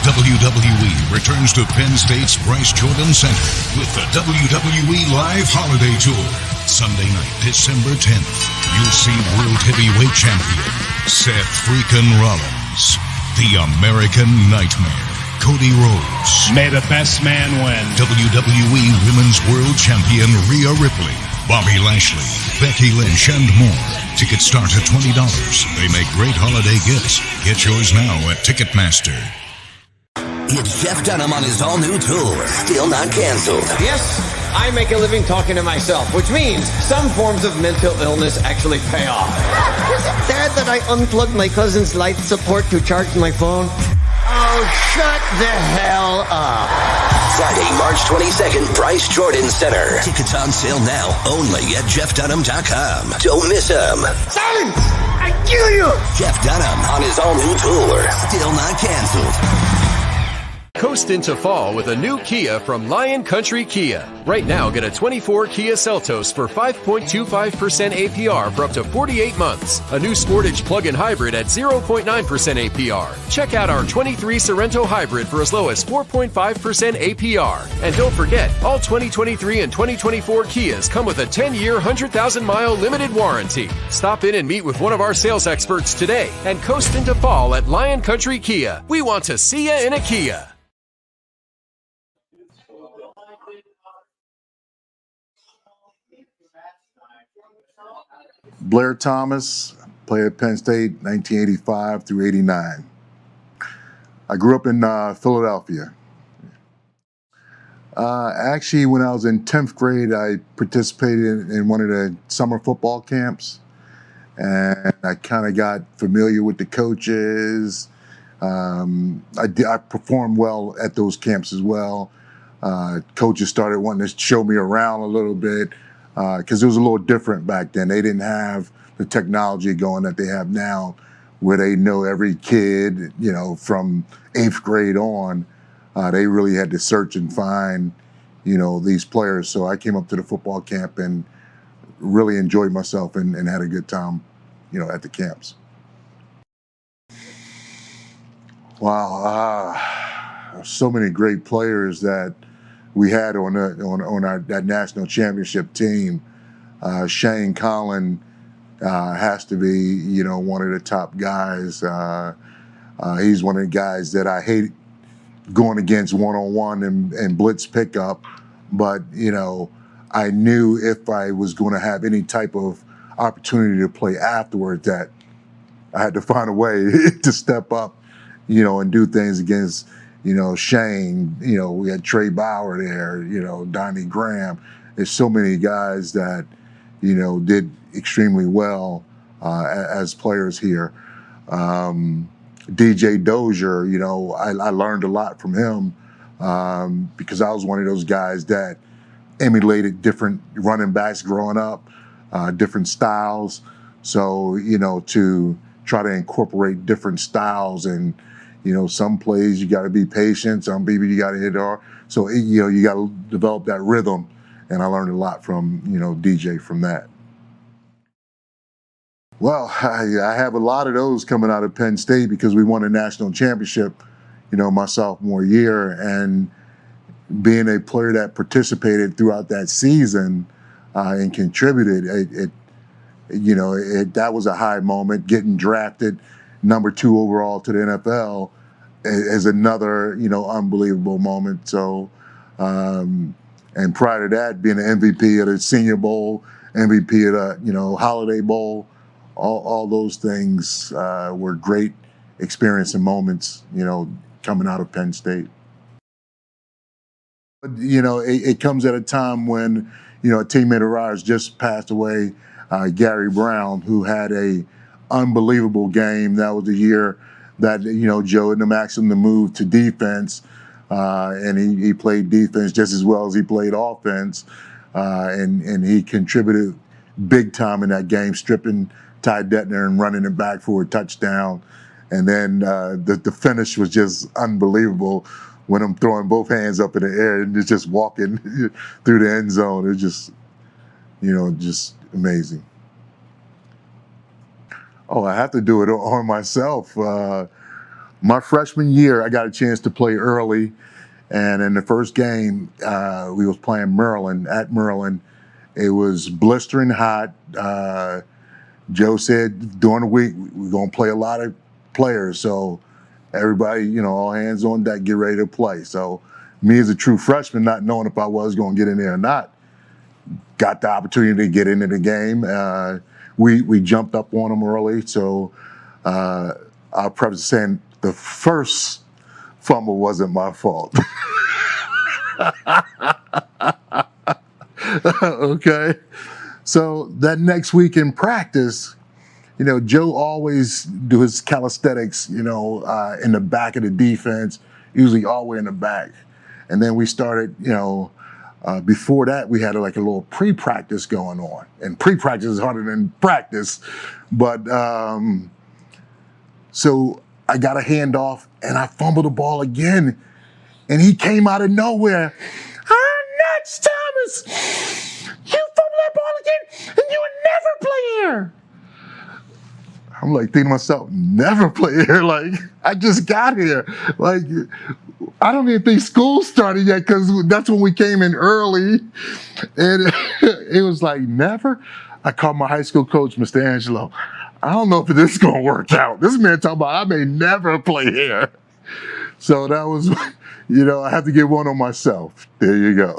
[SPEAKER 7] WWE returns to Penn State's Bryce Jordan Center with the WWE Live Holiday Tour. Sunday night, December 10th, you'll see World Heavyweight Champion Seth freakin' Rollins, the American Nightmare, Cody Rhodes.
[SPEAKER 13] May the best man win.
[SPEAKER 7] WWE Women's World Champion Rhea Ripley, Bobby Lashley, Becky Lynch, and more. Tickets start at $20. They make great holiday gifts. Get yours now at Ticketmaster.
[SPEAKER 14] It's Jeff Dunham on his all-new tour, still not canceled.
[SPEAKER 8] Yes, I make a living talking to myself, which means some forms of mental illness actually pay off.
[SPEAKER 9] Is it bad that I unplugged my cousin's life support to charge my phone? Oh, shut the hell up.
[SPEAKER 14] Friday, March 22nd, Bryce Jordan Center. Tickets on sale now, only at JeffDunham.com. Don't miss him.
[SPEAKER 9] Silence! I kill you!
[SPEAKER 14] Jeff Dunham on his all-new tour, still not canceled.
[SPEAKER 10] Coast into fall with a new Kia from Lion Country Kia. Right now, get a 24 Kia Seltos for 5.25% APR for up to 48 months. A new Sportage plug-in hybrid at 0.9% APR. Check out our 23 Sorento hybrid for as low as 4.5% APR. And don't forget, all 2023 and 2024 Kias come with a 10-year, 100,000-mile limited warranty. Stop in and meet with one of our sales experts today and coast into fall at Lion Country Kia. We want to see you in a Kia.
[SPEAKER 16] Blair Thomas, played at Penn State 1985 through 89. I grew up in Philadelphia. Actually, when I was in 10th grade, I participated in one of the summer football camps, and I kind of got familiar with the coaches. I performed well at those camps as well. Coaches started wanting to show me around a little bit because it was a little different back then. They didn't have the technology going that they have now, where they know every kid, you know, from 8th grade on. They really had to search and find, you know, these players. So I came up to the football camp and really enjoyed myself and had a good time, you know, at the camps. Wow, so many great players that we had on that national championship team. Shane Collin has to be, you know, one of the top guys. He's one of the guys that I hate going against one-on-one and blitz pickup, but, you know, I knew if I was going to have any type of opportunity to play afterward that I had to find a way to step up, you know, and do things against, you know, Shane. You know, we had Trey Bauer there, you know, Donnie Graham. There's so many guys that, you know, did extremely well as players here. DJ Dozier, you know, I learned a lot from him because I was one of those guys that emulated different running backs growing up, different styles. So, you know, to try to incorporate different styles and, you know, some plays you got to be patient, some people you got to hit hard. So, you know, you got to develop that rhythm. And I learned a lot from, you know, DJ from that. Well, I have a lot of those coming out of Penn State because we won a national championship, you know, my sophomore year. And being a player that participated throughout that season and contributed, that was a high moment. Getting drafted number 2 overall to the NFL is another, you know, unbelievable moment. So, and prior to that, being an MVP of the Senior Bowl, MVP of the, you know, Holiday Bowl, all those things were great experience and moments, you know, coming out of Penn State. But, you know, it comes at a time when, you know, a teammate of ours just passed away, Gary Brown, who had a unbelievable game. That was the year that, you know, Joe and them asked him to move to defense, and he played defense just as well as he played offense, and he contributed big time in that game, stripping Ty Detner and running it back for a touchdown. And then the finish was just unbelievable when I'm throwing both hands up in the air and just walking through the end zone. It was just, you know, just amazing. Oh, I have to do it on myself. My freshman year, I got a chance to play early. And in the first game, we was playing Maryland, at Maryland. It was blistering hot. Joe said during the week, we're going to play a lot of players. So everybody, you know, all hands on deck, get ready to play. So me as a true freshman, not knowing if I was going to get in there or not, got the opportunity to get into the game. We jumped up on them early. So I'll preface saying the first fumble wasn't my fault. Okay. So that next week in practice, you know, Joe always do his calisthenics, you know, in the back of the defense, usually all the way in the back. And then we started, you know, before that, we had like a little pre-practice going on. And pre-practice is harder than practice. But so I got a handoff and I fumbled the ball again. And he came out of nowhere. Nuts, Thomas! You fumbled that ball again and you would never play here. I'm like thinking to myself, never play here. Like, I just got here. Like, I don't even think school started yet because that's when we came in early. And it was like, never? I called my high school coach, Mr. Angelo. I don't know if this is going to work out. This man talking about I may never play here. So that was, you know, I have to get one on myself. There you go.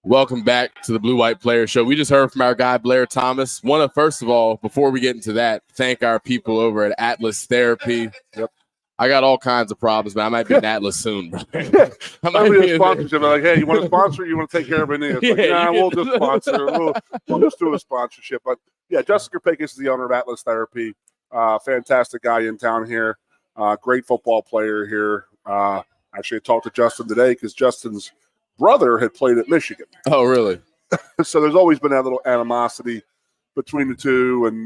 [SPEAKER 1] Welcome back to the Blue White Player Show. We just heard from our guy, Blair Thomas. First of all, before we get into that, thank our people over at Atlas Therapy.
[SPEAKER 2] Yep.
[SPEAKER 1] I got all kinds of problems, but I might be in Atlas soon.
[SPEAKER 2] I might be a sponsorship. I'm like, hey, you want to sponsor? You want to take care of Aeneas? Like, we'll just sponsor. We'll just do a sponsorship. But yeah, Justin Karpakis is the owner of Atlas Therapy. Fantastic guy in town here. Great football player here. Actually, I talked to Justin today because Justin's brother had played at Michigan.
[SPEAKER 1] Oh, really?
[SPEAKER 2] So there's always been that little animosity between the two, and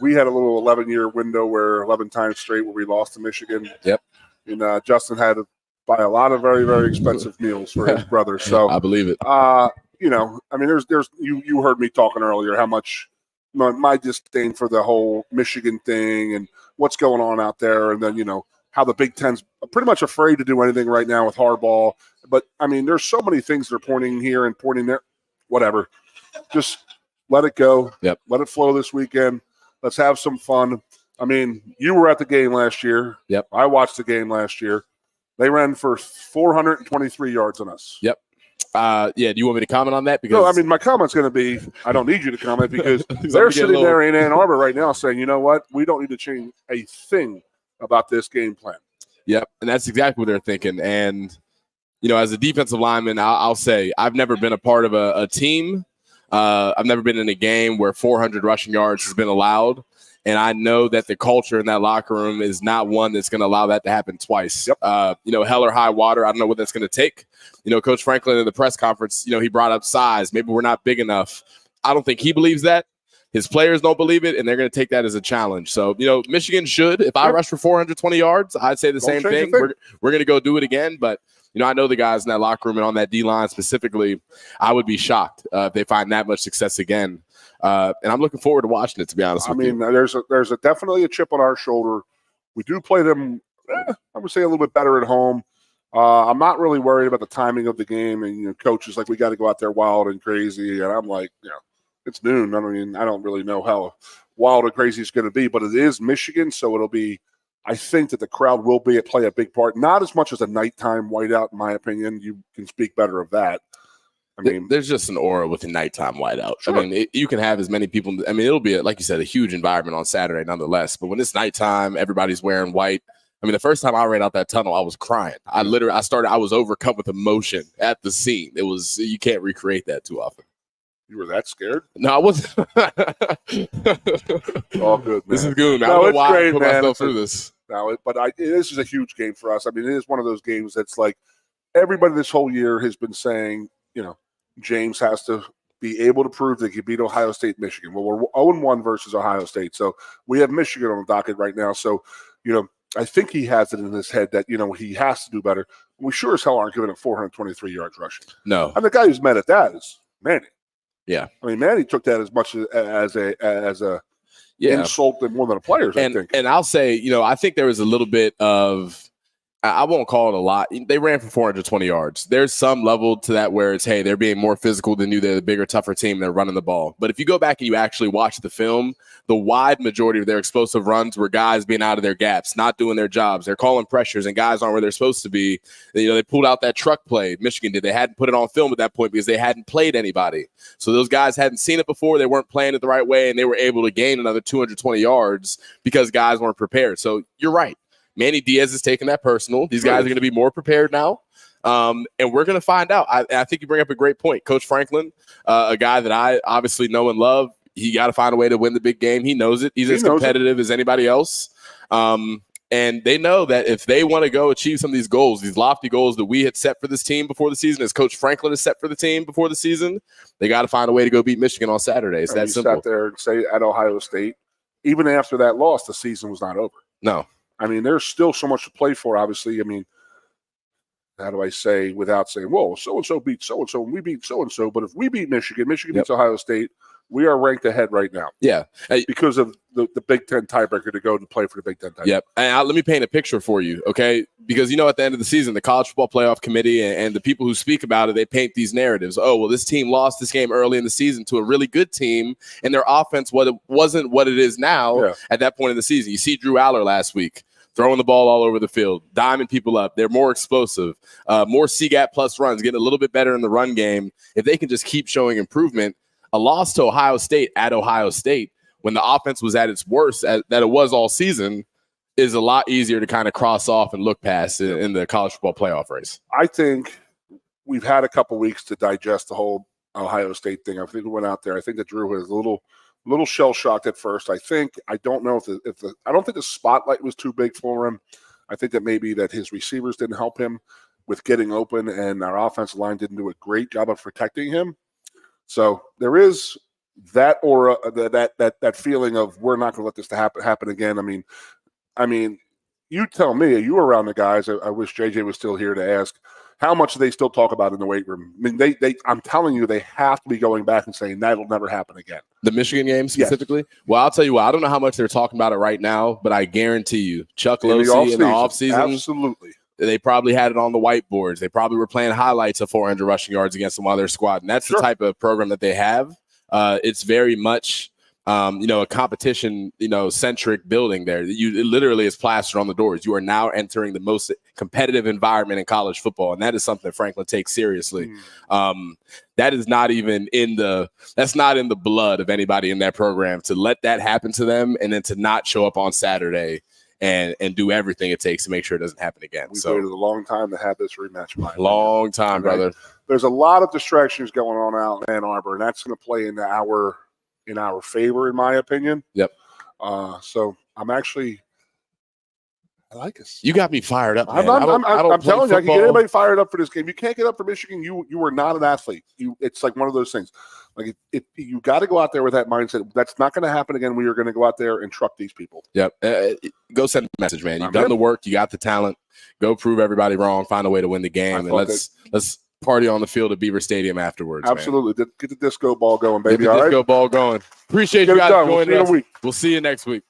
[SPEAKER 2] we had a little 11-year window 11 times straight where we lost to Michigan.
[SPEAKER 1] Yep.
[SPEAKER 2] And Justin had to buy a lot of very, very expensive meals for his brother. So
[SPEAKER 1] I believe it.
[SPEAKER 2] I mean, there's you heard me talking earlier how much my disdain for the whole Michigan thing and what's going on out there, and then how the Big Ten's pretty much afraid to do anything right now with Harbaugh. But, I mean, there's so many things that are pointing here and pointing there. Whatever. Just let it go.
[SPEAKER 1] Yep.
[SPEAKER 2] Let it flow this weekend. Let's have some fun. I mean, you were at the game last year.
[SPEAKER 1] Yep.
[SPEAKER 2] I watched the game last year. They ran for 423 yards on us.
[SPEAKER 1] Yep. Do you want me to comment on that? Because
[SPEAKER 2] no, I mean, my comment's going to be, I don't need you to comment because they're sitting there in Ann Arbor right now saying, you know what? We don't need to change a thing about this game plan.
[SPEAKER 1] Yep, and that's exactly what they're thinking. And, as a defensive lineman, I'll say I've never been a part of a team. I've never been in a game where 400 rushing yards has been allowed. And I know that the culture in that locker room is not one that's going to allow that to happen twice.
[SPEAKER 2] Yep.
[SPEAKER 1] Hell or high water, I don't know what that's going to take. Coach Franklin in the press conference, he brought up size. Maybe we're not big enough. I don't think he believes that. His players don't believe it, and they're going to take that as a challenge. So, Michigan should. If I rush for 420 yards, I'd say the same thing. We're going to go do it again. But, I know the guys in that locker room and on that D-line specifically, I would be shocked if they find that much success again. And I'm looking forward to watching it, to be honest with you.
[SPEAKER 2] There's definitely a chip on our shoulder. We do play them, I would say, a little bit better at home. I'm not really worried about the timing of the game. And, coaches like, we got to go out there wild and crazy. And I'm like, it's noon. I mean, I don't really know how wild and crazy it's going to be, but it is Michigan, so it'll be – I think that the crowd will play a big part. Not as much as a nighttime whiteout, in my opinion. You can speak better of that. I mean,
[SPEAKER 1] there's just an aura with a nighttime whiteout.
[SPEAKER 2] Sure.
[SPEAKER 1] I mean, you can have as many people. I mean, it'll be, like you said, a huge environment on Saturday nonetheless. But when it's nighttime, everybody's wearing white. I mean, the first time I ran out that tunnel, I was crying. I was overcome with emotion at the scene. You can't recreate that too often.
[SPEAKER 2] You were that scared?
[SPEAKER 1] No, I wasn't.
[SPEAKER 2] All good, man.
[SPEAKER 1] This is good.
[SPEAKER 2] No,
[SPEAKER 1] I
[SPEAKER 2] it's
[SPEAKER 1] why
[SPEAKER 2] great,
[SPEAKER 1] I put
[SPEAKER 2] man.
[SPEAKER 1] myself through this.
[SPEAKER 2] No, but this is a huge game for us. I mean, it is one of those games that's like everybody this whole year has been saying, James has to be able to prove that he beat Ohio State, Michigan. Well, we're 0-1 versus Ohio State. So we have Michigan on the docket right now. So, I think he has it in his head that, he has to do better. We sure as hell aren't giving him 423 yards rushing.
[SPEAKER 1] No.
[SPEAKER 2] And the guy who's mad at that is Manny.
[SPEAKER 1] Yeah.
[SPEAKER 2] I mean, Manny took that as much as a insult than one of the players, I think.
[SPEAKER 1] And I'll say, I think there was a little bit of, I won't call it a lot. They ran for 420 yards. There's some level to that where it's, hey, they're being more physical than you. They're the bigger, tougher team. They're running the ball. But if you go back and you actually watch the film, the wide majority of their explosive runs were guys being out of their gaps, not doing their jobs. They're calling pressures, and guys aren't where they're supposed to be. They pulled out that truck play. Michigan did. They hadn't put it on film at that point because they hadn't played anybody. So those guys hadn't seen it before. They weren't playing it the right way, and they were able to gain another 220 yards because guys weren't prepared. So you're right. Manny Diaz is taking that personal. These guys are going to be more prepared now. And we're going to find out. I think you bring up a great point. Coach Franklin, a guy that I obviously know and love, he got to find a way to win the big game. He knows it. He's as competitive as anybody else. And they know that if they want to go achieve some of these goals, these lofty goals that we had set for this team before the season, as Coach Franklin has set for the team before the season, they got to find a way to go beat Michigan on Saturday. It's that simple.
[SPEAKER 2] Sat there and say at Ohio State, even after that loss, the season was not over.
[SPEAKER 1] No.
[SPEAKER 2] I mean, there's still so much to play for, obviously. I mean, how do I say without saying, whoa, so-and-so beat so-and-so, and we beat so-and-so. But if we beat Michigan beats Ohio State, we are ranked ahead right now.
[SPEAKER 1] Yeah.
[SPEAKER 2] Because of the Big Ten tiebreaker to go to play for the Big Ten title.
[SPEAKER 1] Yep. And let me paint a picture for you, okay? Because, at the end of the season, the College Football Playoff Committee and the people who speak about it, they paint these narratives. Oh, well, this team lost this game early in the season to a really good team, and their offense wasn't what it is now at that point in the season. You see Drew Aller last week. throwing the ball all over the field, diming people up. They're more explosive, more C-gap plus runs, getting a little bit better in the run game. If they can just keep showing improvement, a loss to Ohio State at Ohio State when the offense was at its worst that it was all season is a lot easier to kind of cross off and look past in the college football playoff race.
[SPEAKER 2] I think we've had a couple weeks to digest the whole Ohio State thing. I think we went out there. I think that Drew was a little shell shocked at first. I don't know if I don't think the spotlight was too big for him. I think that maybe that his receivers didn't help him with getting open, and our offensive line didn't do a great job of protecting him. So there is that aura, that feeling of we're not going to let this happen again. I mean, you tell me. You were around the guys. I wish JJ was still here to ask. How much do they still talk about in the weight room? I mean, I'm telling you, they have to be going back and saying that'll never happen again.
[SPEAKER 1] The Michigan game specifically? Yes. Well, I'll tell you what, I don't know how much they're talking about it right now, but I guarantee you, Chuck Losey in the offseason,
[SPEAKER 2] absolutely.
[SPEAKER 1] They probably had it on the whiteboards. They probably were playing highlights of 400 rushing yards against them while they're squatting. That's the type of program that they have. It's very much a competition, centric building there. It literally is plastered on the doors. You are now entering the most competitive environment in college football, and that is something that Franklin takes seriously. That is not even that's not in the blood of anybody in that program to let that happen to them and then to not show up on Saturday and do everything it takes to make sure it doesn't happen again.
[SPEAKER 2] We've waited a long time to have this rematch.
[SPEAKER 1] Long time, brother.
[SPEAKER 2] There's a lot of distractions going on out in Ann Arbor, and that's going to play into our favor, in my opinion.
[SPEAKER 1] Yep.
[SPEAKER 2] So I like us.
[SPEAKER 1] You got me fired up, man.
[SPEAKER 2] I'm telling you, I can get anybody fired up for this game. You can't get up for Michigan. You are not an athlete. It's like one of those things. Like if you got to go out there with that mindset. That's not going to happen again. We are going to go out there and truck these people.
[SPEAKER 1] Yep. Go send a message, man. You've done the work. You got the talent. Go prove everybody wrong. Find a way to win the game, and let's party on the field at Beaver Stadium afterwards.
[SPEAKER 2] Absolutely. Man. Get the disco ball going, baby.
[SPEAKER 1] Get the disco ball going. Appreciate you guys joining us.
[SPEAKER 2] We'll
[SPEAKER 1] see you next week.